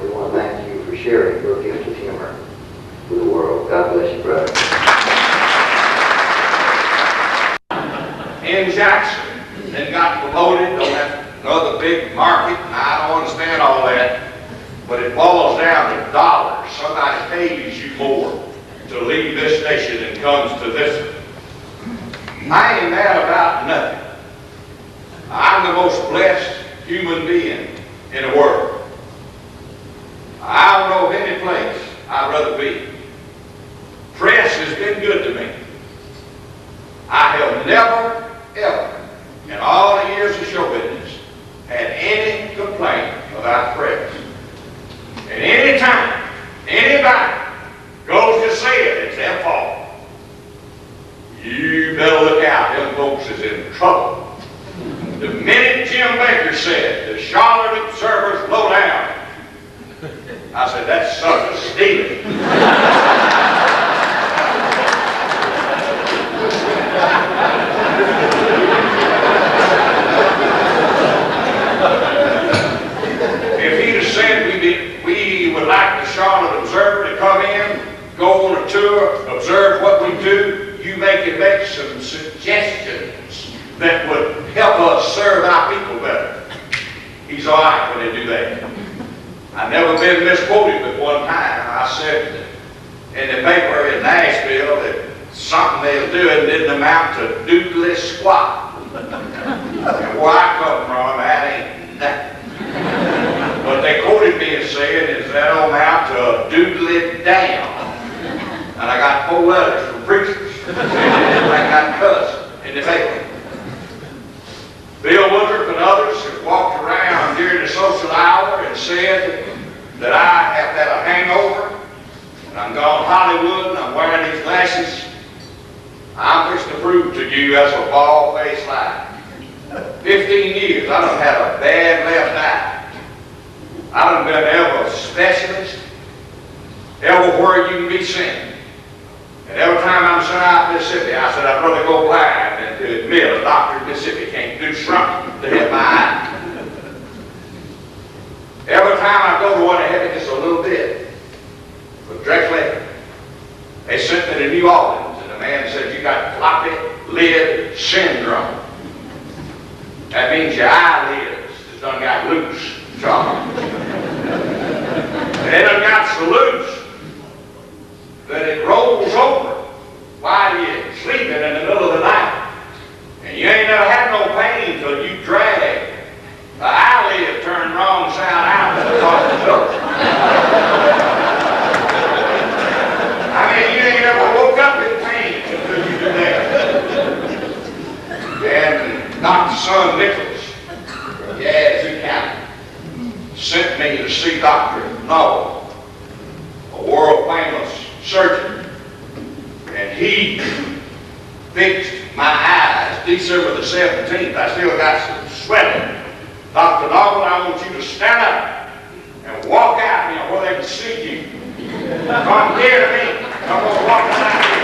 We want to thank you for sharing your gift of humor with the world. God bless you, brother. In Jackson, then got promoted on that another big market, and I don't understand all that, but it boils down to dollars. Somebody pays you more to leave this station and comes to this one. I ain't mad about nothing. I'm the most blessed human being in the world. I don't know of any place I'd rather be. Press has been good to me. I have never, ever, in all the years of show business, had any complaint about press. And any time anybody goes to say it, it's their fault. You better look out, them folks is in trouble. The minute Jim Baker said, the Charlotte Observer's low down, I said, that sucker's stealing. If he'd have said we would like the Charlotte Observer to come in, go on a tour, observe what we do, you can make some suggestions that would help us serve our people better. He's all right when they do that. I've never been misquoted, but one time I said in the paper in Nashville that something they were doing didn't amount to doodly squat. And where I come from, that ain't nothing. What they quoted me as saying is that don't amount to a doodly damn. And I got 4 letters from preachers saying I got cussed in the paper. Bill Woodruff and others have walked around during the social hour and said that I have had a hangover, and I'm gone to Hollywood, and I'm wearing these glasses. I'm just to prove to you that's a bald-faced lie. 15 years, I done had a bad left eye. I done been ever a specialist, everywhere you can be sent. And every time I'm sent out to Mississippi, I said I'd rather go blind than to admit a doctor in Mississippi can't do something to help my eye. Every time I go to one, they help me just a little bit. But directly, they sent me to New Orleans, and the man said, you got floppy lid syndrome. That means your eyelids just done got loose, Charlie. They done got so loose that it rolls over while you're sleeping in the middle of the night. And you ain't never had no pain till you drag the eyelid turned wrong side out of the pillow. I mean, you ain't never woke up in pain until you do that. And Dr. Son Nichols from Yazoo County sent me to see Dr. Noble, a world-famous surgeon, and he fixed my eyes December the 17th. I still got some swelling. Dr. Noble, I want you to stand up and walk out here where they can see you. Come here to me. Come on, walk out here.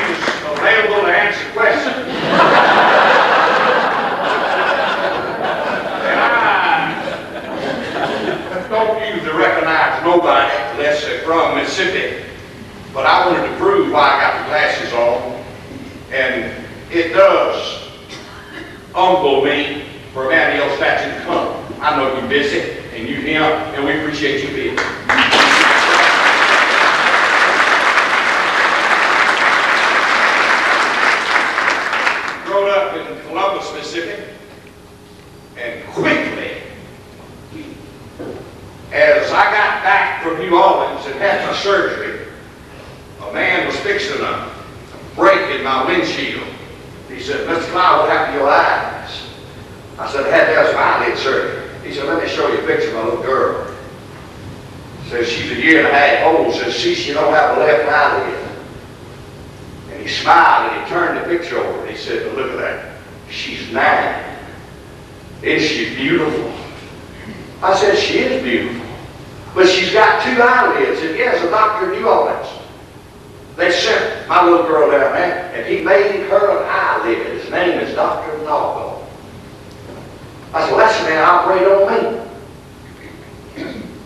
He's available to answer questions. And I don't usually recognize nobody unless they're from Mississippi. But I wanted to prove why I got the glasses on. And it does humble me for a man of your stature to come. I know you're busy, and you him, and we appreciate you being here. Grown up in Columbus, Mississippi, and quickly, as I got back from New Orleans and had my surgery, a man was fixing a break in my windshield. He said, Mr. Clower, what happened to your eyes? I said, I had to have some eyelid surgery. He said, let me show you a picture of my little girl. Says she's a year and a half old. Says, see, she don't have a left eyelid. And he smiled and he turned the picture over and he said, well, look at that. She's 9. Isn't she beautiful? I said, she is beautiful. But she's got 2 eyelids. And yes, a doctor in New Orleans. They sent my little girl down there, and he made her an eyelid. His name is Dr. Noble. I said, well, that's the man operate on me.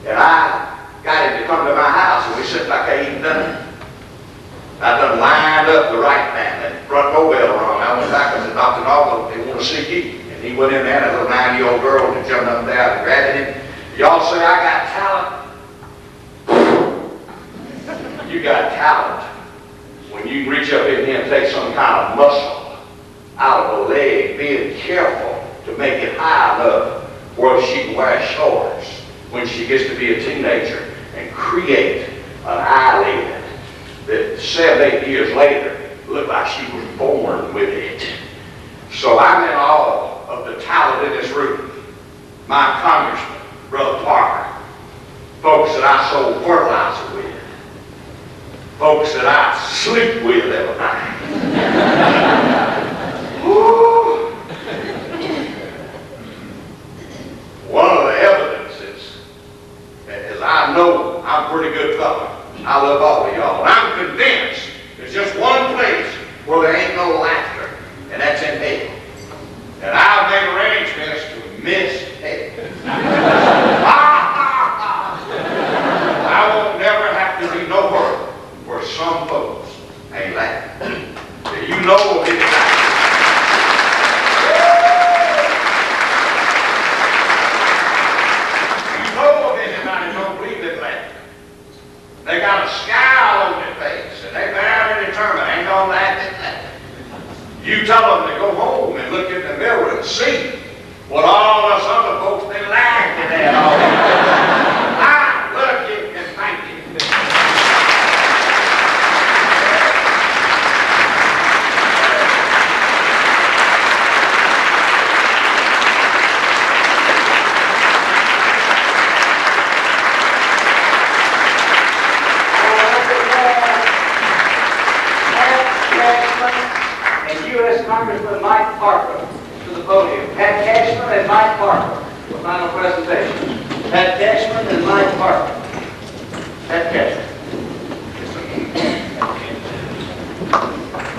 And I got him to come to my house, and we sit like I eating dinner. I done lined up the right man. That front door bell rung. I went back and said, Dr. Noble, they want to see you. And he went in there, and a little 9-year-old girl, and jumped up and down and grabbed him. Y'all say I got talent? You got talent when you can reach up in here and take some kind of muscle out of a leg, being careful to make it high enough where she can wear shorts when she gets to be a teenager and create an eyelid that 7-8 years later looked like she was born with it. So I'm in awe of the talent in this room. My congressman, Brother Parker, folks that I sold fertilizer with, folks that I sleep with every night. One of the evidences is I know I'm a pretty good fella. I love all of y'all. And I'm convinced there's just one place where there ain't no laughter, and that's in hell. And I've made arrangements to miss hell. I won't never have to be nowhere where some folks ain't laughing. You know of anybody. You know of anybody who don't believe they're laughing. They got a scowl on their face, and they very determined ain't gonna laugh at that. You tell them to go home and look in the mirror and see what all us other folks been laughing at all the time. I love you and thank you. And U.S. Congressman Mike Parker to the podium. Pat Cashman and Mike Parker for final presentation. Pat Cashman and Mike Parker. Pat Cashman.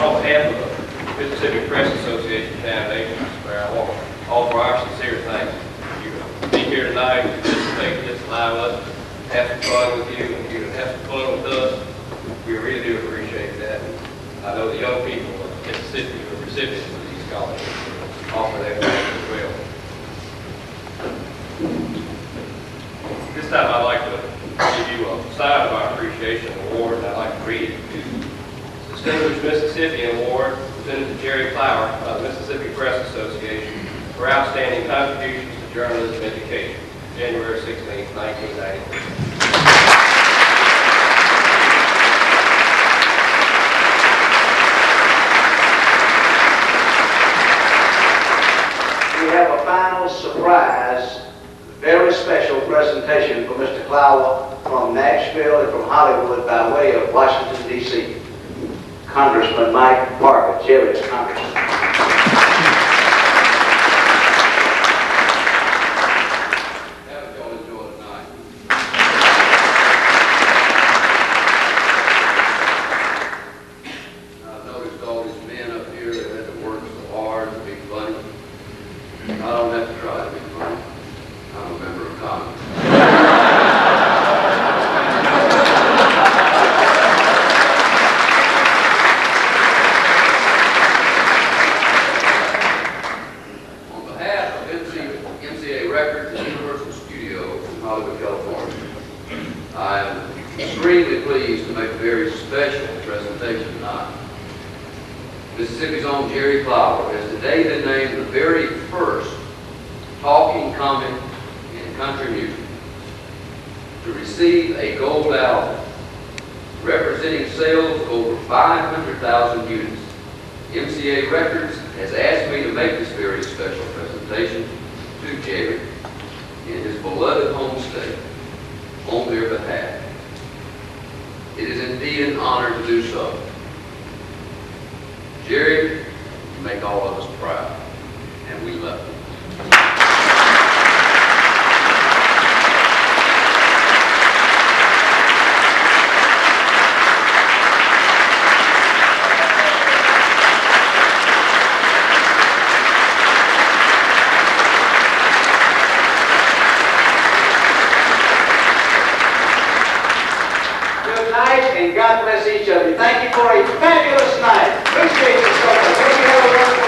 On behalf of the Mississippi Press Association Foundation, where I want to offer our sincere thanks. You be here tonight, participate in this live up. scholarship, offer that grant as well. This time I'd like to give you a side of our appreciation award, and I'd like to read it. Distinguished Mississippian Award presented to Jerry Clower of the Mississippi Press Association for outstanding contributions to journalism education, January 16, 1993. We have a final surprise, very special presentation for Mr. Clower from Nashville and from Hollywood by way of Washington, D.C. Congressman Mike Parker, Jerry's congressman. Mississippi's own Jerry Clower has today been named the very first talking comic in country music to receive a gold album representing sales of over 500,000 units. MCA Records has asked me to make this very special presentation to Jerry in his beloved home state on their behalf. It is indeed an honor to do so. Jerry, you make all of us proud, and we love you. Good night, and God bless each of you. Thank you for a fabulous night. Appreciate you so much. Hope you have a wonderful